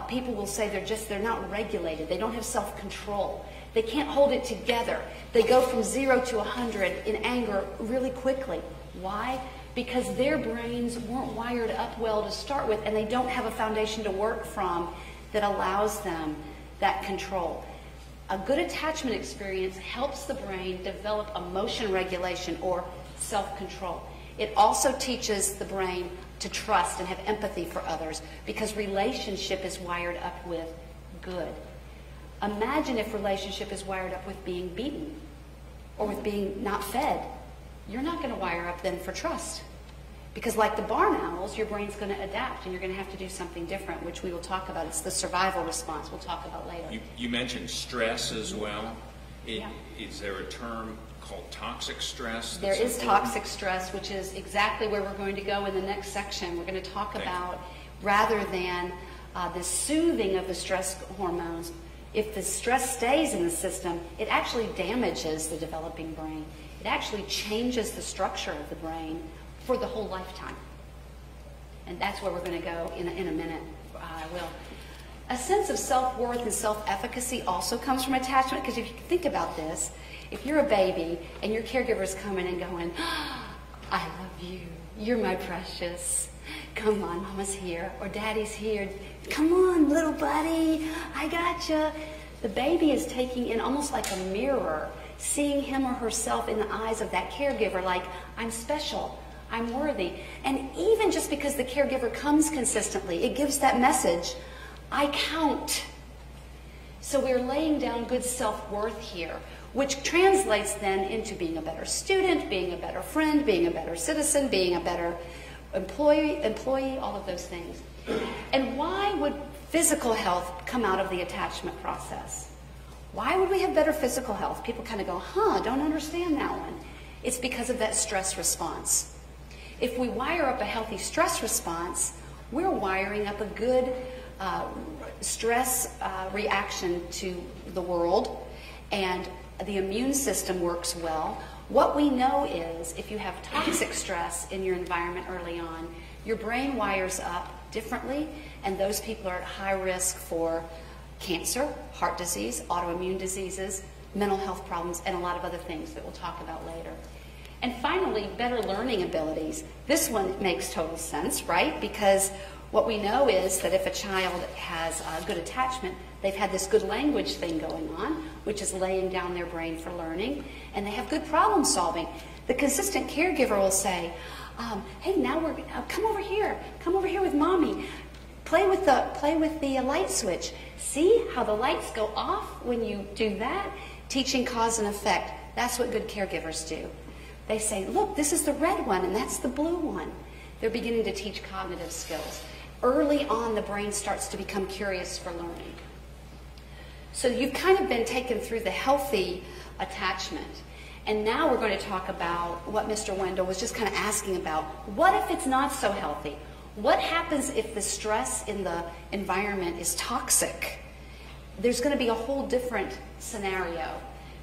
People will say they're not regulated. They don't have self-control. They can't hold it together. They go from 0 to 100 in anger really quickly. Why? Because their brains weren't wired up well to start with, and they don't have a foundation to work from that allows them that control. A good attachment experience helps the brain develop emotion regulation or self-control. It also teaches the brain to trust and have empathy for others because relationship is wired up with good. Imagine if relationship is wired up with being beaten or with being not fed. You're not going to wire up then for trust. Because like the barn owls, your brain's going to adapt and you're going to have to do something different, which we will talk about. It's the survival response we'll talk about later. You mentioned stress as well. Yeah. Is there a term called toxic stress? There is toxic stress, which is exactly where we're going to go in the next section. We're going to talk about, rather than the soothing of the stress hormones, if the stress stays in the system, it actually damages the developing brain. It actually changes the structure of the brain for the whole lifetime. And that's where we're going to go in a minute. I will. A sense of self-worth and self-efficacy also comes from attachment, because if you think about this, if you're a baby and your caregiver's coming and going, I love you, you're my precious, come on, mama's here, or daddy's here, come on, little buddy, I gotcha. The baby is taking in almost like a mirror, seeing him or herself in the eyes of that caregiver, like, I'm special, I'm worthy. And even just because the caregiver comes consistently, it gives that message, I count. So we're laying down good self-worth here, which translates then into being a better student, being a better friend, being a better citizen, being a better employee, all of those things. And why would physical health come out of the attachment process? Why would we have better physical health? People kind of go, don't understand that one. It's because of that stress response. If we wire up a healthy stress response, we're wiring up a good stress reaction to the world, and the immune system works well. What we know is if you have toxic stress in your environment early on, your brain wires up differently, and those people are at high risk for cancer, heart disease, autoimmune diseases, mental health problems, and a lot of other things that we'll talk about later. And finally, better learning abilities. This one makes total sense, right? Because what we know is that if a child has a good attachment, they've had this good language thing going on, which is laying down their brain for learning, and they have good problem solving. The consistent caregiver will say, hey, now come over here with mommy. Play with the light switch. See how the lights go off when you do that? Teaching cause and effect. That's what good caregivers do. They say, look, this is the red one and that's the blue one. They're beginning to teach cognitive skills. Early on, the brain starts to become curious for learning. So you've kind of been taken through the healthy attachment. And now we're going to talk about what Mr. Wendell was just kind of asking about. What if it's not so healthy? What happens if the stress in the environment is toxic? There's going to be a whole different scenario,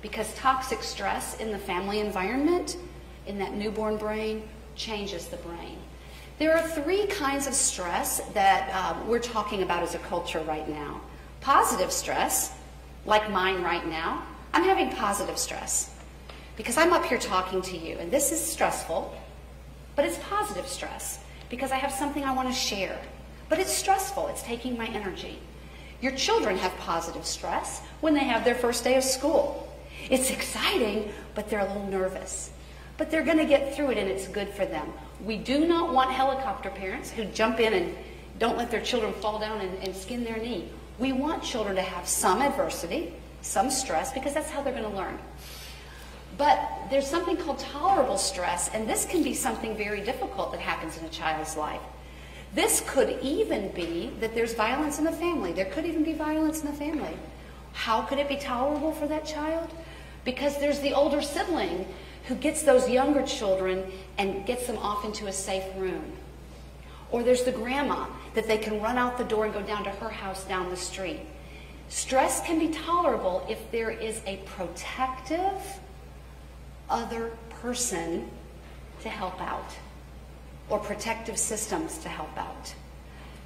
because toxic stress in the family environment, in that newborn brain, changes the brain. There are 3 kinds of stress that we're talking about as a culture right now. Positive stress, like mine right now. I'm having positive stress because I'm up here talking to you, and this is stressful, but it's positive stress because I have something I want to share. But it's stressful. It's taking my energy. Your children have positive stress when they have their first day of school. It's exciting, but they're a little nervous. But they're going to get through it, and it's good for them. We do not want helicopter parents who jump in and don't let their children fall down and skin their knee. We want children to have some adversity, some stress, because that's how they're going to learn. But there's something called tolerable stress, and this can be something very difficult that happens in a child's life. This could even be that there's violence in the family. There could even be violence in the family. How could it be tolerable for that child? because there's the older sibling who gets those younger children and gets them off into a safe room. Or there's the grandma that they can run out the door and go down to her house down the street. Stress can be tolerable if there is a protective other person to help out, or protective systems to help out.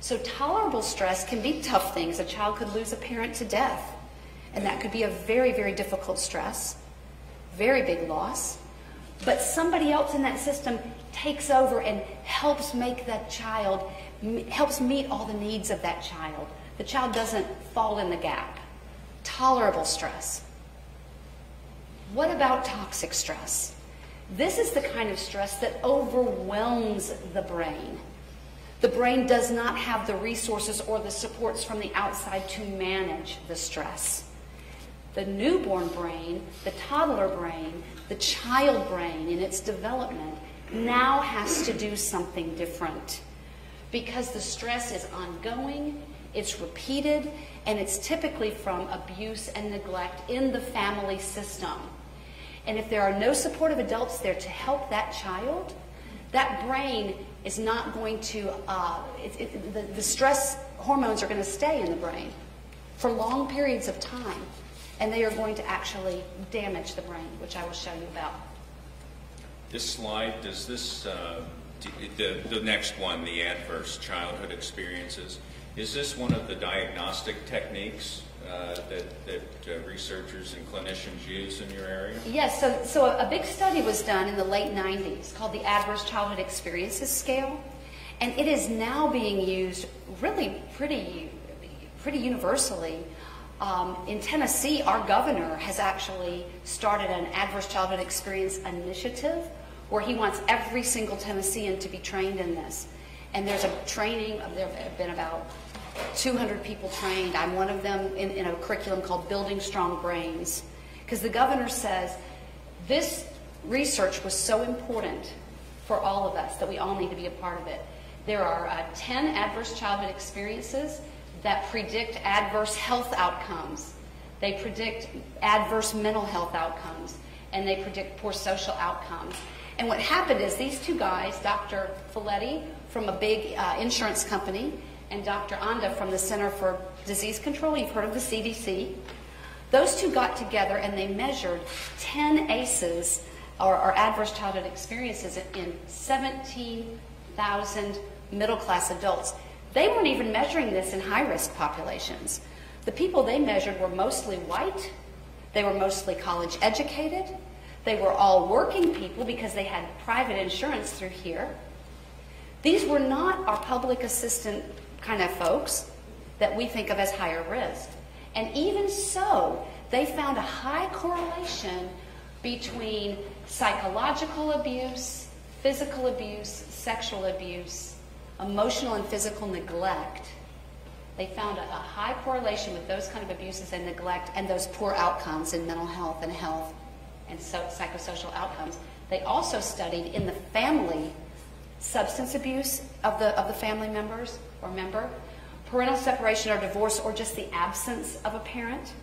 So tolerable stress can be tough things. A child could lose a parent to death, and that could be a very, very difficult stress, very big loss. But somebody else in that system takes over and helps make that child, helps meet all the needs of that child. The child doesn't fall in the gap. Tolerable stress. What about toxic stress? This is the kind of stress that overwhelms the brain. The brain does not have the resources or the supports from the outside to manage the stress. The newborn brain, the toddler brain, the child brain in its development now has to do something different, because the stress is ongoing, it's repeated, and it's typically from abuse and neglect in the family system. And if there are no supportive adults there to help that child, that brain is not going to, the stress hormones are going to stay in the brain for long periods of time, and they are going to actually damage the brain, which I will show you about. This slide, does this, the next one, the adverse childhood experiences, is this one of the diagnostic techniques that researchers and clinicians use in your area? Yes, so a big study was done in the late 90s called the Adverse Childhood Experiences Scale, and it is now being used really pretty universally. In Tennessee, our governor has actually started an Adverse Childhood Experience Initiative where he wants every single Tennessean to be trained in this. And there's a training, there have been about 200 people trained. I'm one of them in a curriculum called Building Strong Brains. Because the governor says this research was so important for all of us that we all need to be a part of it. There are 10 adverse childhood experiences that predict adverse health outcomes. They predict adverse mental health outcomes, and they predict poor social outcomes. And what happened is these two guys, Dr. Folletti from a big insurance company and Dr. Anda from the Center for Disease Control, you've heard of the CDC, those two got together and they measured 10 ACEs, or adverse childhood experiences, in 17,000 middle-class adults. They weren't even measuring this in high-risk populations. The people they measured were mostly white, they were mostly college-educated, they were all working people because they had private insurance through here. These were not our public assistant kind of folks that we think of as higher risk. And even so, they found a high correlation between psychological abuse, physical abuse, sexual abuse, emotional and physical neglect. They found a high correlation with those kind of abuses and neglect and those poor outcomes in mental health and psychosocial outcomes. They also studied in the family substance abuse of the family members or member, parental separation or divorce, or just the absence of a parent,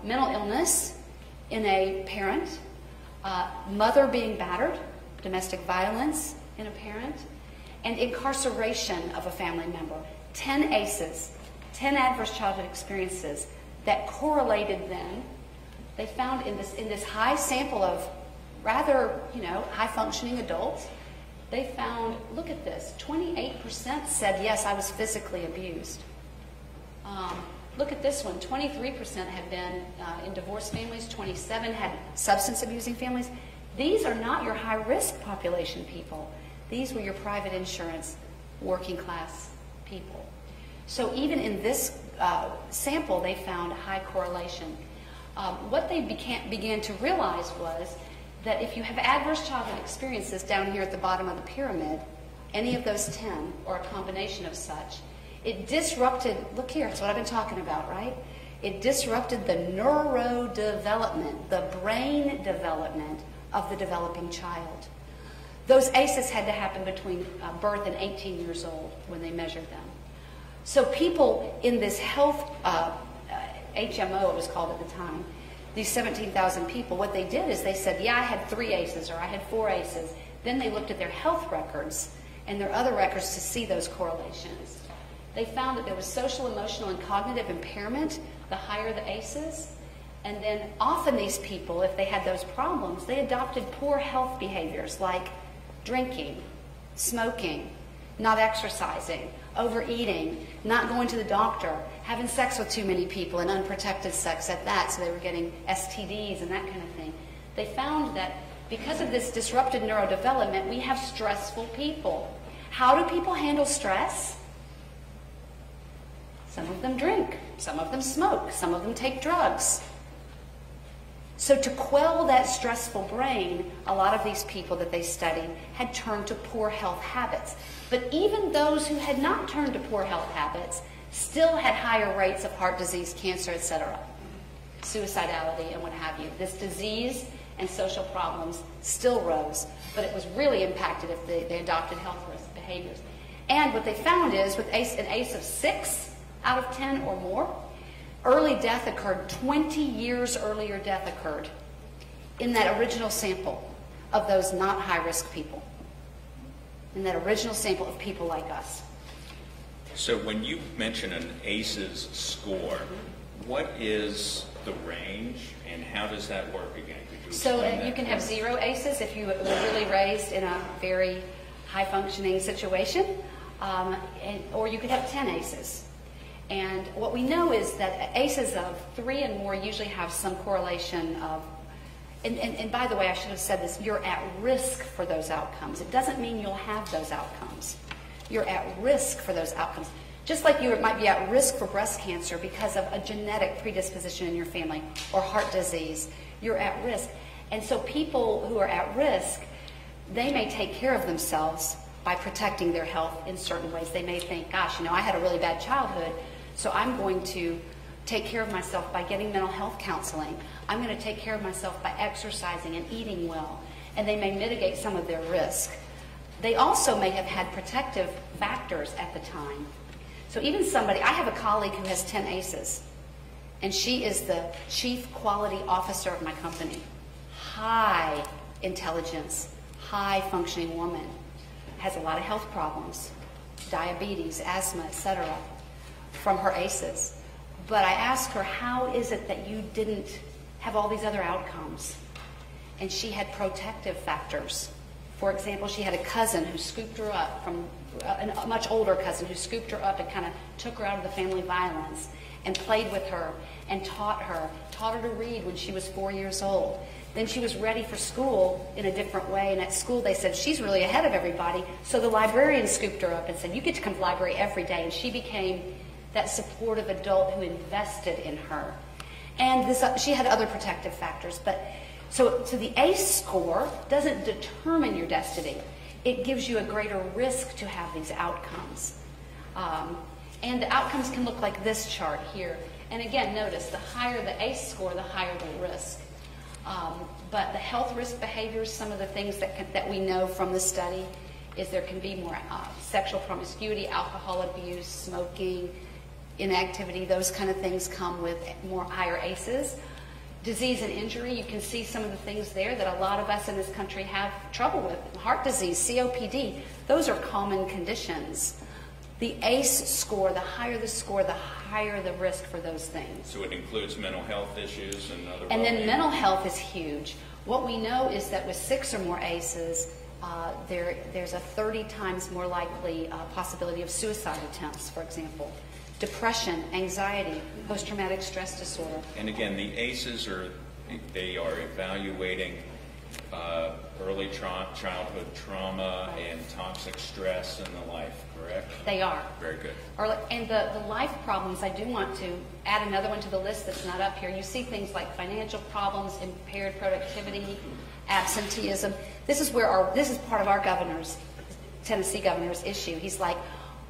mental illness in a parent, mother being battered, domestic violence in a parent, and incarceration of a family member. 10 ACEs, 10 adverse childhood experiences that correlated then. They found in this high sample of rather, high-functioning adults, they found, look at this, 28% said, yes, I was physically abused. Look at this one, 23% had been in divorced families, 27% had substance-abusing families. These are not your high-risk population people. These were your private insurance, working-class people. So even in this sample, they found a high correlation. What they began to realize was that if you have adverse childhood experiences down here at the bottom of the pyramid, any of those 10, or a combination of such, it disrupted, look here, it's what I've been talking about, right? It disrupted the neurodevelopment, the brain development of the developing child. Those ACEs had to happen between birth and 18 years old when they measured them. So people in this health, HMO it was called at the time, these 17,000 people, what they did is they said, yeah, I had 3 ACEs or I had 4 ACEs. Then they looked at their health records and their other records to see those correlations. They found that there was social, emotional, and cognitive impairment the higher the ACEs. And then often these people, if they had those problems, they adopted poor health behaviors like drinking, smoking, not exercising, overeating, not going to the doctor, having sex with too many people and unprotected sex at that, so they were getting STDs and that kind of thing. They found that because of this disrupted neurodevelopment, we have stressful people. How do people handle stress? Some of them drink, some of them smoke, some of them take drugs. So to quell that stressful brain, a lot of these people that they studied had turned to poor health habits. But even those who had not turned to poor health habits still had higher rates of heart disease, cancer, etc., suicidality, and what have you. This disease and social problems still rose, but it was really impacted if they adopted health risk behaviors. And what they found is with an ACE of 6 out of 10 or more, early death occurred, 20 years earlier death occurred in that original sample of those not high-risk people, in that original sample of people like us. So when you mention an ACEs score, what is the range and how does that work again? Could you So explain that you can for have me? 0 ACEs if you were really raised in a very high-functioning situation, or you could have 10 ACEs. And what we know is that ACEs of 3 and more usually have some correlation of, and by the way, I should have said this, you're at risk for those outcomes. It doesn't mean you'll have those outcomes. You're at risk for those outcomes. Just like you might be at risk for breast cancer because of a genetic predisposition in your family or heart disease, you're at risk. And so people who are at risk, they may take care of themselves by protecting their health in certain ways. They may think, gosh, I had a really bad childhood, so I'm going to take care of myself by getting mental health counseling. I'm going to take care of myself by exercising and eating well. And they may mitigate some of their risk. They also may have had protective factors at the time. So even somebody, I have a colleague who has 10 ACEs, and she is the chief quality officer of my company. High intelligence, high functioning woman. Has a lot of health problems, diabetes, asthma, etc., from her ACEs. But I asked her, how is it that you didn't have all these other outcomes? And she had protective factors. For example, she had a cousin who scooped her up, from a much older cousin who scooped her up and kind of took her out of the family violence and played with her and taught her to read when she was 4 years old. Then she was ready for school in a different way, and at school they said, she's really ahead of everybody. So the librarian scooped her up and said, you get to come to the library every day. And she became that supportive adult who invested in her. And she had other protective factors. But so the ACE score doesn't determine your destiny. It gives you a greater risk to have these outcomes. And the outcomes can look like this chart here. And again, notice, the higher the ACE score, the higher the risk. But the health risk behaviors, some of the things that we know from the study is there can be more sexual promiscuity, alcohol abuse, smoking, inactivity, those kind of things come with more higher ACEs. Disease and injury, you can see some of the things there that a lot of us in this country have trouble with. Heart disease, COPD, those are common conditions. The ACE score, the higher the score, the higher the risk for those things. So it includes mental health issues and other And then well-being. mental health is huge. What we know is that with 6 or more ACEs, there's a 30 times more likely possibility of suicide attempts, for example. Depression, anxiety, post-traumatic stress disorder. And again, the ACEs are evaluating early childhood trauma and toxic stress and the life, correct? They are. Very good. And the life problems, I do want to add another one to the list that's not up here. You see things like financial problems, impaired productivity, absenteeism. This is part of our Tennessee governor's issue. He's like,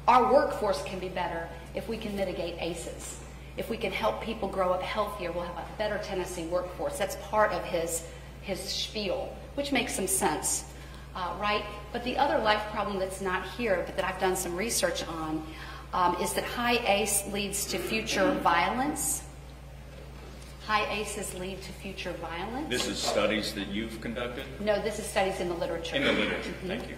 our workforce can be better if we can mitigate ACEs. If we can help people grow up healthier, we'll have a better Tennessee workforce. That's part of his spiel, which makes some sense, right? But the other life problem that's not here, but that I've done some research on, is that high ACE leads to future violence, High ACEs lead to future violence. This is studies that you've conducted? No, this is studies in the literature. In the literature, thank you.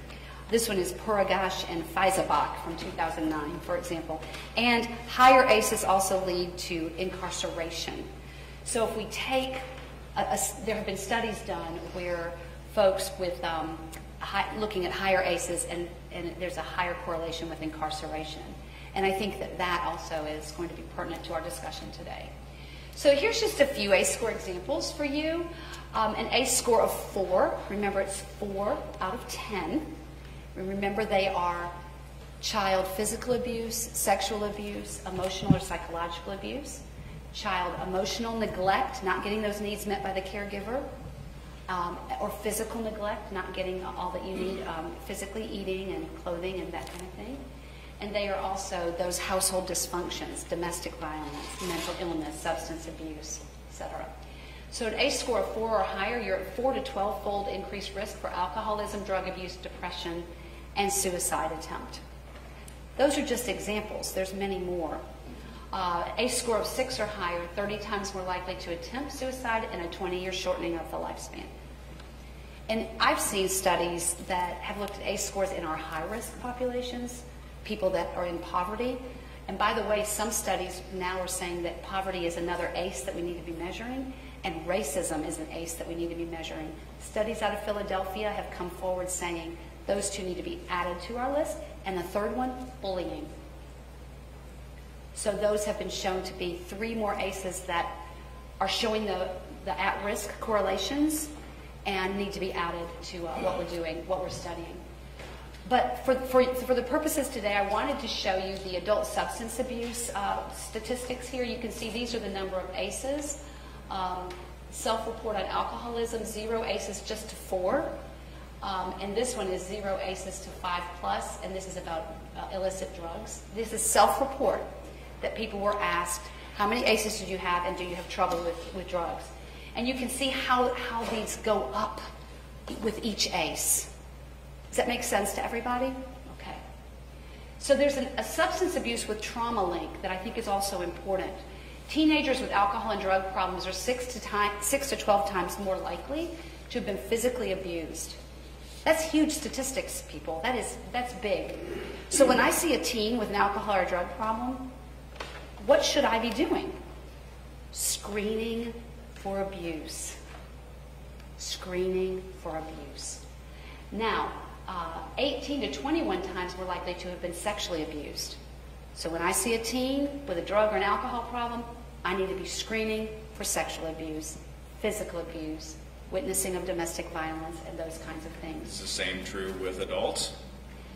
This one is Puragash and Feizabach from 2009, for example. And higher ACEs also lead to incarceration. So if we take, there have been studies done where folks with looking at higher ACEs, and there's a higher correlation with incarceration. And I think that that also is going to be pertinent to our discussion today. So here's just a few ACE score examples for you. An ACE score of 4, remember it's 4 out of 10. Remember they are child physical abuse, sexual abuse, emotional or psychological abuse, child emotional neglect, not getting those needs met by the caregiver, or physical neglect, not getting all that you need, physically eating and clothing and that kind of thing. And they are also those household dysfunctions, domestic violence, mental illness, substance abuse, etc. So an ACE score of 4 or higher, you're at 4 to 12-fold increased risk for alcoholism, drug abuse, depression, and suicide attempt. Those are just examples. There's many more. ACE score of 6 or higher, 30 times more likely to attempt suicide and a 20-year shortening of the lifespan. And I've seen studies that have looked at ACE scores in our high-risk populations, people that are in poverty. And by the way, some studies now are saying that poverty is another ACE that we need to be measuring, and racism is an ACE that we need to be measuring. Studies out of Philadelphia have come forward saying those two need to be added to our list. And the third one, bullying. So those have been shown to be 3 more ACEs that are showing the at-risk correlations and need to be added to what we're doing, what we're studying. But for the purposes today, I wanted to show you the adult substance abuse statistics here. You can see these are the number of ACEs. Self-report on alcoholism, 0 ACEs just to 4. And this one is 0 ACEs to 5+, and this is about illicit drugs. This is self-report that people were asked, how many ACEs did you have, and do you have trouble with drugs? And you can see how these go up with each ACE. Does that make sense to everybody? Okay. So there's a substance abuse with trauma link that I think is also important. Teenagers with alcohol and drug problems are 6 to 12 times more likely to have been physically abused. That's huge statistics, people. That's big. So when I see a teen with an alcohol or drug problem, what should I be doing? Screening for abuse. Screening for abuse. Now, 18 to 21 times more likely to have been sexually abused. So when I see a teen with a drug or an alcohol problem, I need to be screening for sexual abuse, physical abuse, witnessing of domestic violence, and those kinds of things. Is the same true with adults?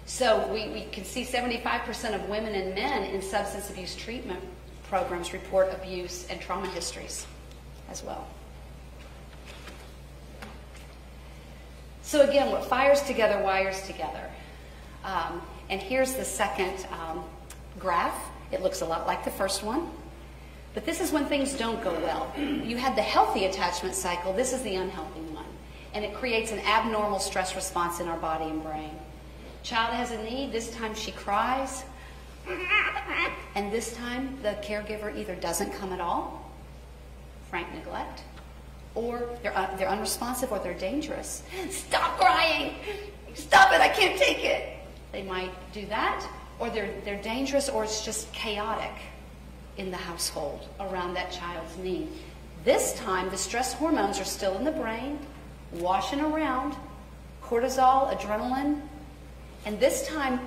So we can see 75% of women and men in substance abuse treatment programs report abuse and trauma histories as well. So again, what fires together wires together. And here's the second graph. It looks a lot like the first one. But this is when things don't go well. You had the healthy attachment cycle. This is the unhealthy one. And it creates an abnormal stress response in our body and brain. Child has a need. This time she cries. And this time the caregiver either doesn't come at all, frank neglect, or they're unresponsive, or they're dangerous. Stop crying! Stop it! I can't take it! They might do that, or they're dangerous, or it's just chaotic in the household around that child's need. This time, the stress hormones are still in the brain, washing around, cortisol, adrenaline, and this time,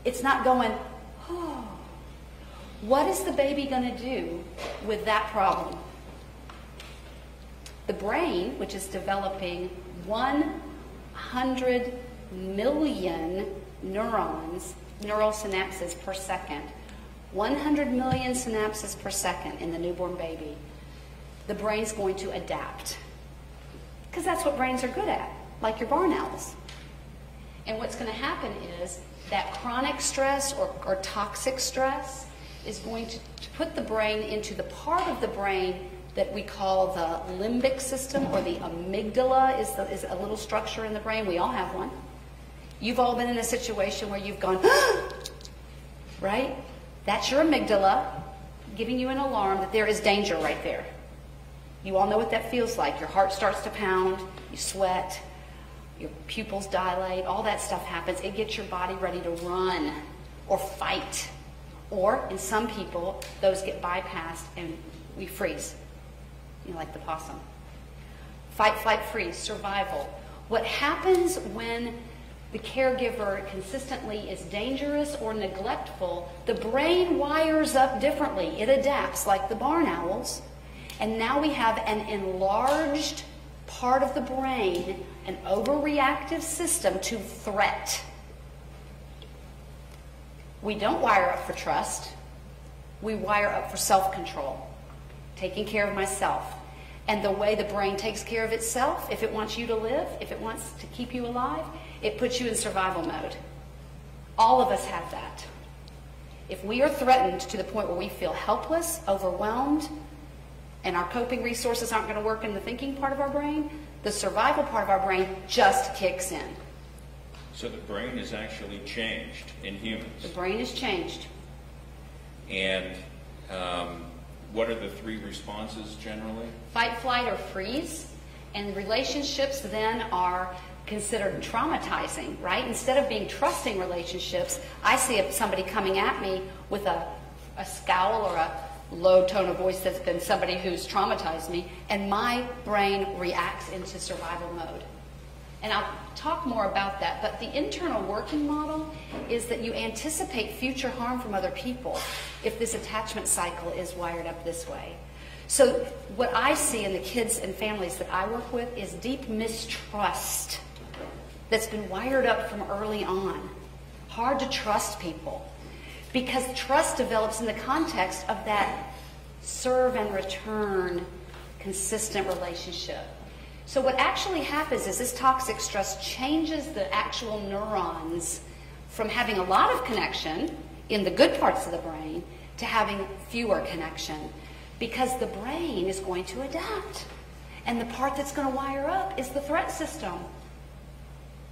it's not going, oh, what is the baby going to do with that problem? The brain, which is developing 100 million neurons, neural synapses per second, 100 million synapses per second in the newborn baby, the brain's going to adapt. Because that's what brains are good at, like your barn owls. And what's going to happen is that chronic stress or toxic stress is going to put the brain into the part of the brain that we call the limbic system, or the amygdala is a little structure in the brain. We all have one. You've all been in a situation where you've gone, right? That's your amygdala giving you an alarm that there is danger right there. You all know what that feels like. Your heart starts to pound, you sweat, your pupils dilate, all that stuff happens. It gets your body ready to run or fight. Or, in some people, those get bypassed and we freeze. You know, like the possum. Fight, flight, freeze, survival. What happens when the caregiver consistently is dangerous or neglectful, the brain wires up differently. It adapts like the barn owls. And now we have an enlarged part of the brain, an overreactive system to threat. We don't wire up for trust. We wire up for self-control, taking care of myself. And the way the brain takes care of itself, if it wants you to live, if it wants to keep you alive, it puts you in survival mode. All of us have that. If we are threatened to the point where we feel helpless, overwhelmed, and our coping resources aren't going to work in the thinking part of our brain, the survival part of our brain just kicks in. So the brain is actually changed in humans. The brain is changed. And what are the three responses generally? Fight, flight, or freeze. And relationships then are considered traumatizing, right? Instead of being trusting relationships, I see somebody coming at me with a scowl or a low tone of voice that's been somebody who's traumatized me, and my brain reacts into survival mode. And I'll talk more about that, but the internal working model is that you anticipate future harm from other people if this attachment cycle is wired up this way. So what I see in the kids and families that I work with is deep mistrust that's been wired up from early on. Hard to trust people because trust develops in the context of that serve and return consistent relationship. So what actually happens is this toxic stress changes the actual neurons from having a lot of connection in the good parts of the brain to having fewer connection because the brain is going to adapt. And the part that's going to wire up is the threat system,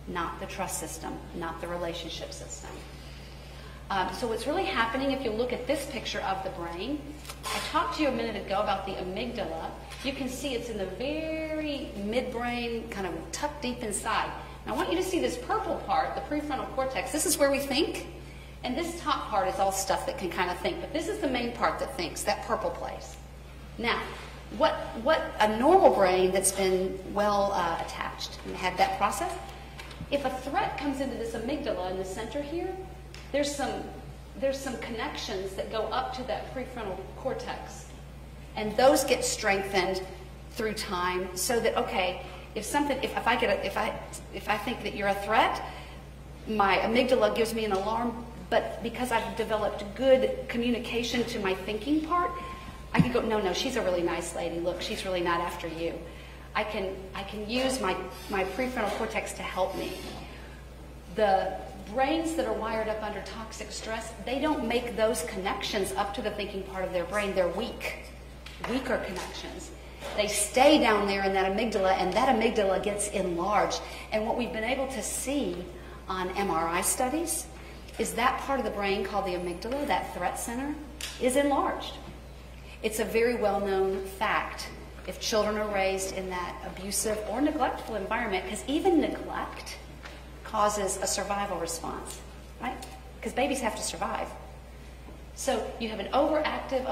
not the trust system, not the relationship system. So what's really happening, if you look at this picture of the brain, I talked to you a minute ago about the amygdala. You can see it's in the very midbrain, kind of tucked deep inside. Now I want you to see this purple part, the prefrontal cortex. This is where we think, and this top part is all stuff that can kind of think, but this is the main part that thinks, that purple place. Now, what a normal brain that's been well attached and had that process, if a threat comes into this amygdala in the center here, there's some connections that go up to that prefrontal cortex. And those get strengthened through time so that, okay, if I think that you're a threat, my amygdala gives me an alarm, but because I've developed good communication to my thinking part, I can go, no, she's a really nice lady. Look, she's really not after you. I can use my prefrontal cortex to help me. The brains that are wired up under toxic stress, they don't make those connections up to the thinking part of their brain. They're weaker connections. They stay down there in that amygdala, and that amygdala gets enlarged. And what we've been able to see on MRI studies is that part of the brain called the amygdala, that threat center, is enlarged. It's a very well-known fact if children are raised in that abusive or neglectful environment, because even neglect causes a survival response, right? Because babies have to survive. So you have an overactive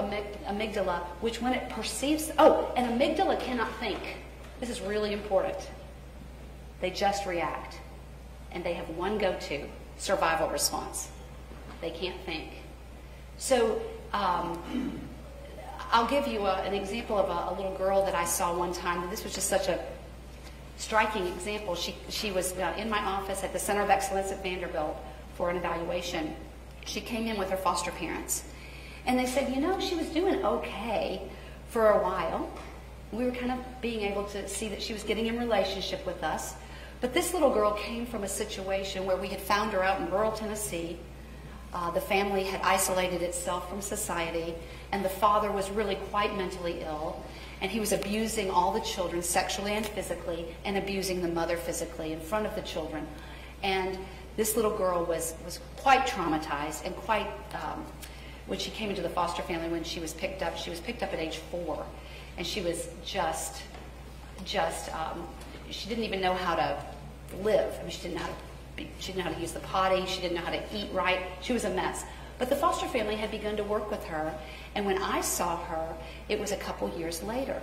amygdala, which when it perceives, an amygdala cannot think. This is really important. They just react. And they have one go-to, survival response. They can't think. So I'll give you an example of a little girl that I saw one time. And this was just such a striking example. She was in my office at the Center of Excellence at Vanderbilt for an evaluation. She came in with her foster parents. And they said, she was doing okay for a while. We were kind of being able to see that she was getting in relationship with us. But this little girl came from a situation where we had found her out in rural Tennessee. The family had isolated itself from society, and the father was really quite mentally ill. And he was abusing all the children sexually and physically, and abusing the mother physically in front of the children. And this little girl was quite traumatized and quite, when she came into the foster family, when she was picked up at age 4. and she was just she didn't even know how to live. I mean, she didn't know how to use the potty. She didn't know how to eat right. She was a mess. But the foster family had begun to work with her, and when I saw her, it was a couple years later.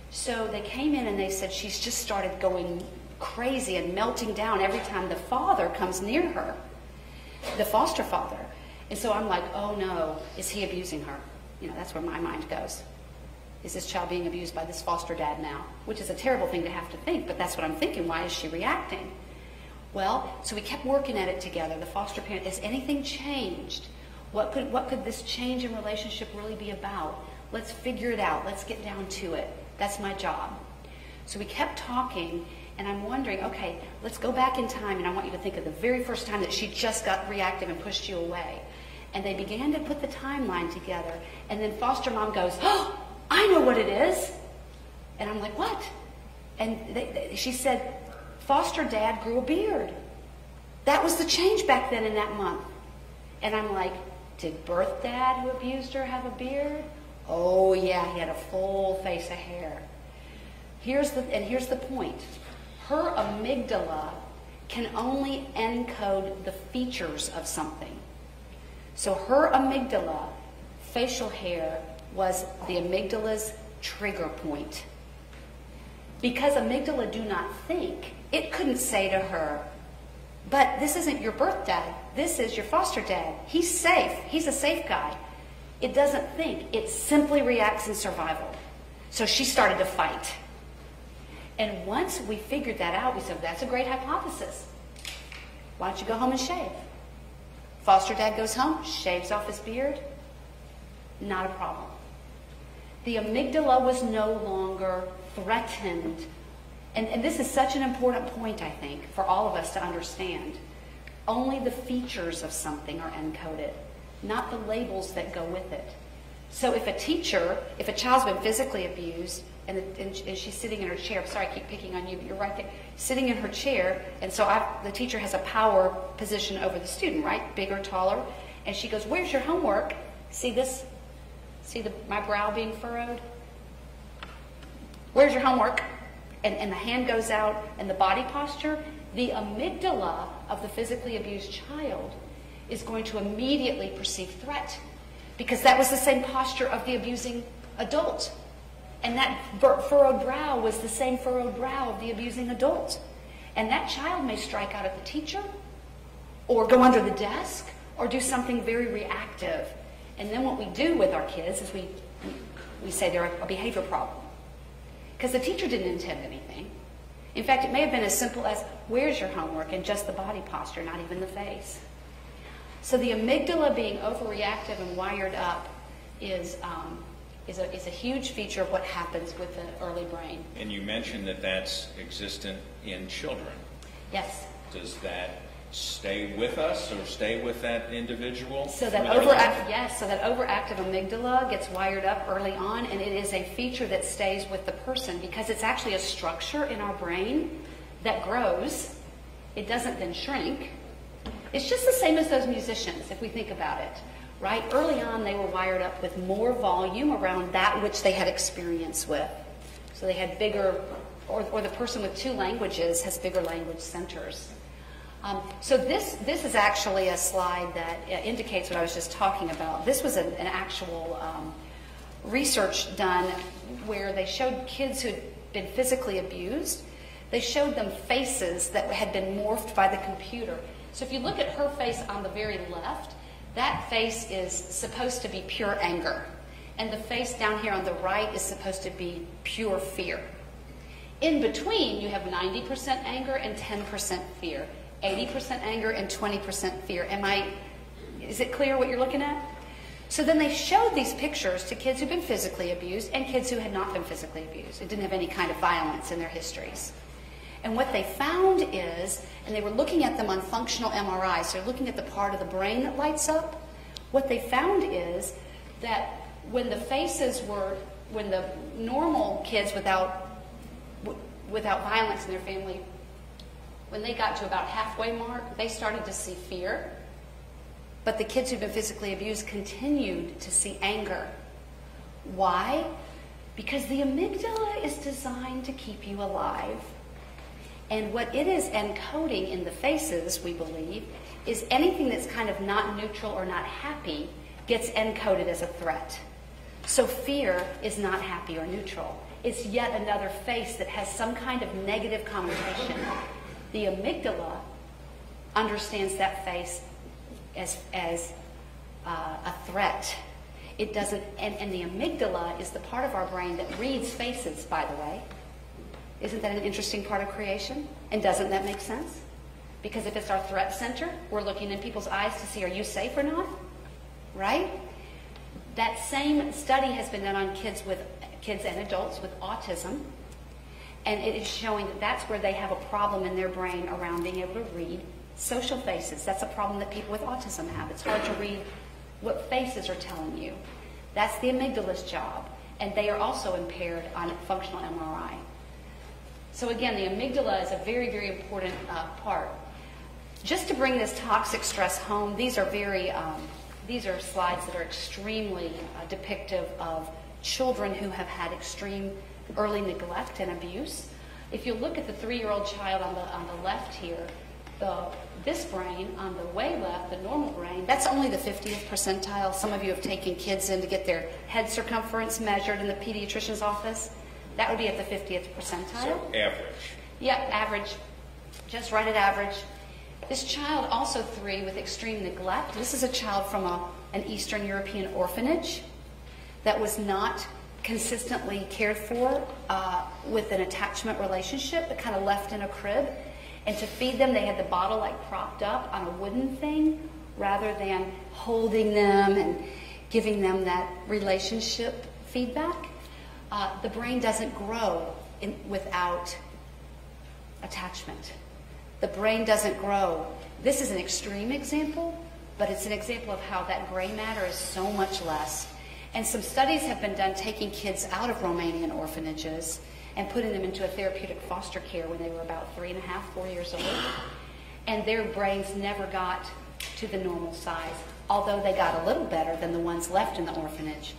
So they came in and they said she's just started going crazy and melting down every time the father comes near her, the foster father. And so I'm like, oh no, is he abusing her? You know, that's where my mind goes. Is this child being abused by this foster dad now? Which is a terrible thing to have to think, but that's what I'm thinking. Why is she reacting? Well, so we kept working at it together. The foster parent, has anything changed? What could this change in relationship really be about? Let's figure it out. Let's get down to it. That's my job. So we kept talking, and I'm wondering, okay, let's go back in time, and I want you to think of the very first time that she just got reactive and pushed you away. And they began to put the timeline together, and then foster mom goes, oh, I know what it is. And I'm like, what? And she said, foster dad grew a beard. That was the change back then in that month. And I'm like, did birth dad who abused her have a beard? Oh yeah, he had a full face of hair. Here's the point. Her amygdala can only encode the features of something. So her amygdala, facial hair, was the amygdala's trigger point. Because amygdala do not think, it couldn't say to her, but this isn't your birth dad, this is your foster dad. He's safe, he's a safe guy. It doesn't think, it simply reacts in survival. So she started to fight. And once we figured that out, we said, that's a great hypothesis. Why don't you go home and shave? Foster dad goes home, shaves off his beard, not a problem. The amygdala was no longer threatened. And this is such an important point, I think, for all of us to understand. Only the features of something are encoded, not the labels that go with it. So if a child's been physically abused, and she's sitting in her chair, I'm sorry I keep picking on you, but you're right there, sitting in her chair, and so the teacher has a power position over the student, right? Bigger, taller, and she goes, where's your homework? See this? See my brow being furrowed? Where's your homework? And the hand goes out, and the body posture, the amygdala of the physically abused child is going to immediately perceive threat, because that was the same posture of the abusing adult. And that furrowed brow was the same furrowed brow of the abusing adult. And that child may strike out at the teacher, or go under the desk, or do something very reactive. And then what we do with our kids is we say they're a behavior problem. Because the teacher didn't intend anything. In fact, it may have been as simple as, where's your homework? And just the body posture, not even the face. So the amygdala being overreactive and wired up is a huge feature of what happens with the early brain. And you mentioned that that's existent in children. Yes. Does that stay with us or stay with that individual? So that overactive amygdala gets wired up early on, and it is a feature that stays with the person because it's actually a structure in our brain that grows. It doesn't then shrink. It's just the same as those musicians, if we think about it, right? Early on, they were wired up with more volume around that which they had experience with. So they had bigger, or the person with 2 languages has bigger language centers. So this is actually a slide that indicates what I was just talking about. This was an actual research done where they showed kids who had been physically abused. They showed them faces that had been morphed by the computer. So if you look at her face on the very left, that face is supposed to be pure anger. And the face down here on the right is supposed to be pure fear. In between, you have 90% anger and 10% fear. 80% anger and 20% fear. Is it clear what you're looking at? So then they showed these pictures to kids who've been physically abused and kids who had not been physically abused. It didn't have any kind of violence in their histories. And what they found is, and they were looking at them on functional MRI, so they're looking at the part of the brain that lights up. What they found is that when the normal kids without violence in their family, when they got to about halfway mark, they started to see fear. But the kids who've been physically abused continued to see anger. Why? Because the amygdala is designed to keep you alive. And what it is encoding in the faces, we believe, is anything that's kind of not neutral or not happy gets encoded as a threat. So fear is not happy or neutral. It's yet another face that has some kind of negative connotation. The amygdala understands that face as a threat. It doesn't, and the amygdala is the part of our brain that reads faces, by the way. Isn't that an interesting part of creation? And doesn't that make sense? Because if it's our threat center, we're looking in people's eyes to see, are you safe or not? Right? That same study has been done on kids and adults with autism, and it is showing that that's where they have a problem in their brain around being able to read social faces. That's a problem that people with autism have. It's hard to read what faces are telling you. That's the amygdala's job, and they are also impaired on functional MRI. So again, the amygdala is a very, very important part. Just to bring this toxic stress home, these are slides that are extremely depictive of children who have had extreme early neglect and abuse. If you look at the 3-year-old child on the left here, this brain on the way left, the normal brain, that's only the 50th percentile. Some of you have taken kids in to get their head circumference measured in the pediatrician's office. That would be at the 50th percentile. So average. Yeah, average. Just right at average. This child, also 3, with extreme neglect. This is a child from an Eastern European orphanage that was not consistently cared for with an attachment relationship, but kind of left in a crib. And to feed them, they had the bottle like propped up on a wooden thing rather than holding them and giving them that relationship feedback. The brain doesn't grow without attachment. The brain doesn't grow. This is an extreme example, but it's an example of how that gray matter is so much less. And some studies have been done taking kids out of Romanian orphanages and putting them into a therapeutic foster care when they were about 3.5, 4 years old. And their brains never got to the normal size, although they got a little better than the ones left in the orphanage.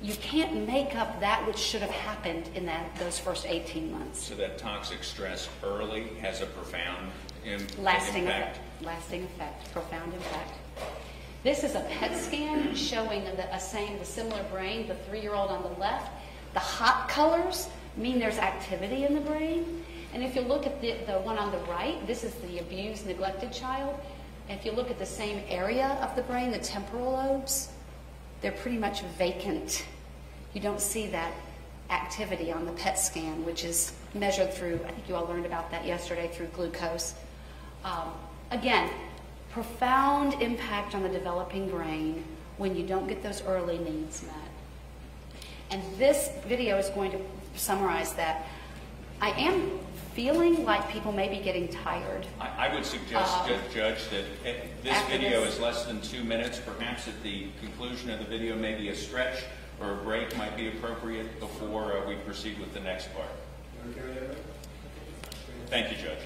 You can't make up that which should have happened in those first 18 months. So that toxic stress early has a profound lasting impact. Lasting effect, profound impact. This is a PET scan showing the similar brain, the 3-year-old on the left. The hot colors mean there's activity in the brain. And if you look at the one on the right, this is the abused, neglected child. And if you look at the same area of the brain, the temporal lobes, they're pretty much vacant. You don't see that activity on the PET scan, which is measured through, I think you all learned about that yesterday, through glucose. Again, profound impact on the developing brain when you don't get those early needs met. And this video is going to summarize that. I am feeling like people may be getting tired. I would suggest, Judge, that this video is less than 2 minutes. Perhaps at the conclusion of the video, maybe a stretch or a break might be appropriate before we proceed with the next part. Thank you, Judge.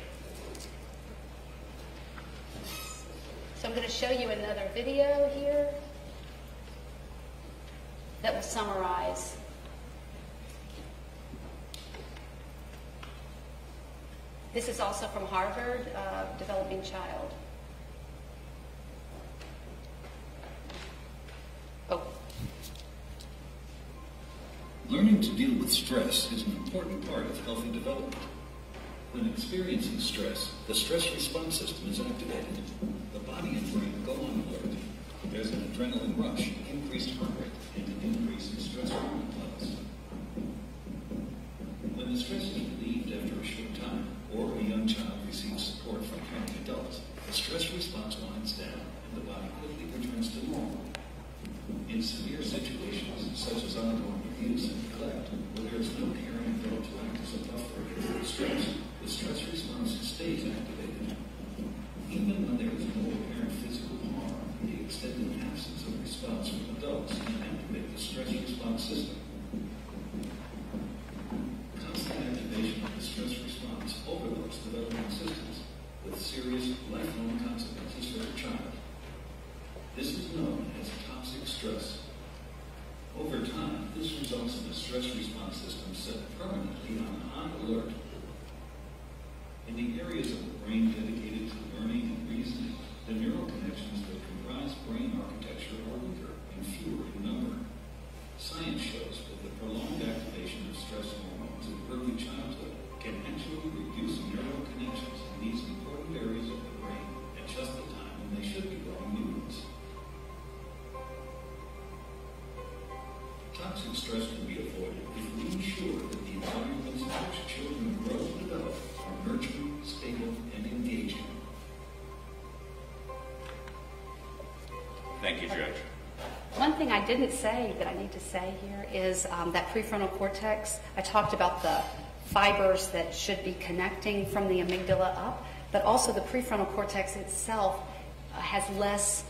So I'm going to show you another video here that will summarize. This is also from Harvard, Developing Child. Oh. Learning to deal with stress is an important part of healthy development. When experiencing stress, the stress response system is activated. The body and brain go on alert. There's an adrenaline rush, increased heart rate, and an increase in stress hormone levels. When the stress is relieved after a short time, or a young child receives support from caring adults, the stress response winds down and the body quickly returns to normal. In severe situations, such as ongoing abuse and neglect, where there is no caring adult to act as a buffer for the stress response stays activated. Even when there is no apparent physical harm, the extended absence of response from adults can activate the stress response system. Constant activation of the stress response overloads developing systems with serious lifelong consequences for the child. This is known as toxic stress. Over time, this results in a stress response system set permanently on high alert. In the areas of the brain dedicated to learning and reasoning, the neural connections that comprise brain architecture are weaker and fewer in number. Science shows that the prolonged activation of stress hormones in early childhood can actually reduce neural connections in these important areas of the brain at just the time when they should be growing new ones. Toxic stress can be avoided if we ensure that the environments in which children grow and develop are nurturing, stable, and engaging. Thank you, Judge. One thing I didn't say that I need to say here is that prefrontal cortex. I talked about the fibers that should be connecting from the amygdala up, but also the prefrontal cortex itself has less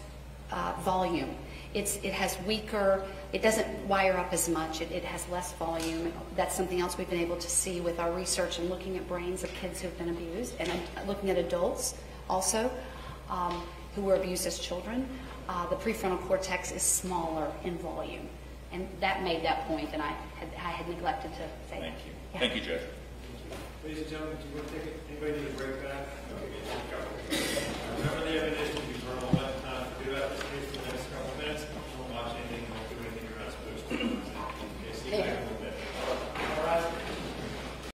volume. It has weaker, it doesn't wire up as much, it has less volume. That's something else we've been able to see with our research and looking at brains of kids who've been abused, and looking at adults also who were abused as children. The prefrontal cortex is smaller in volume. And that made that point, and I had neglected to say that. Thank you. Yeah. Thank you, Judge. Ladies and gentlemen, do you want to take it? Anybody need a break back? Okay,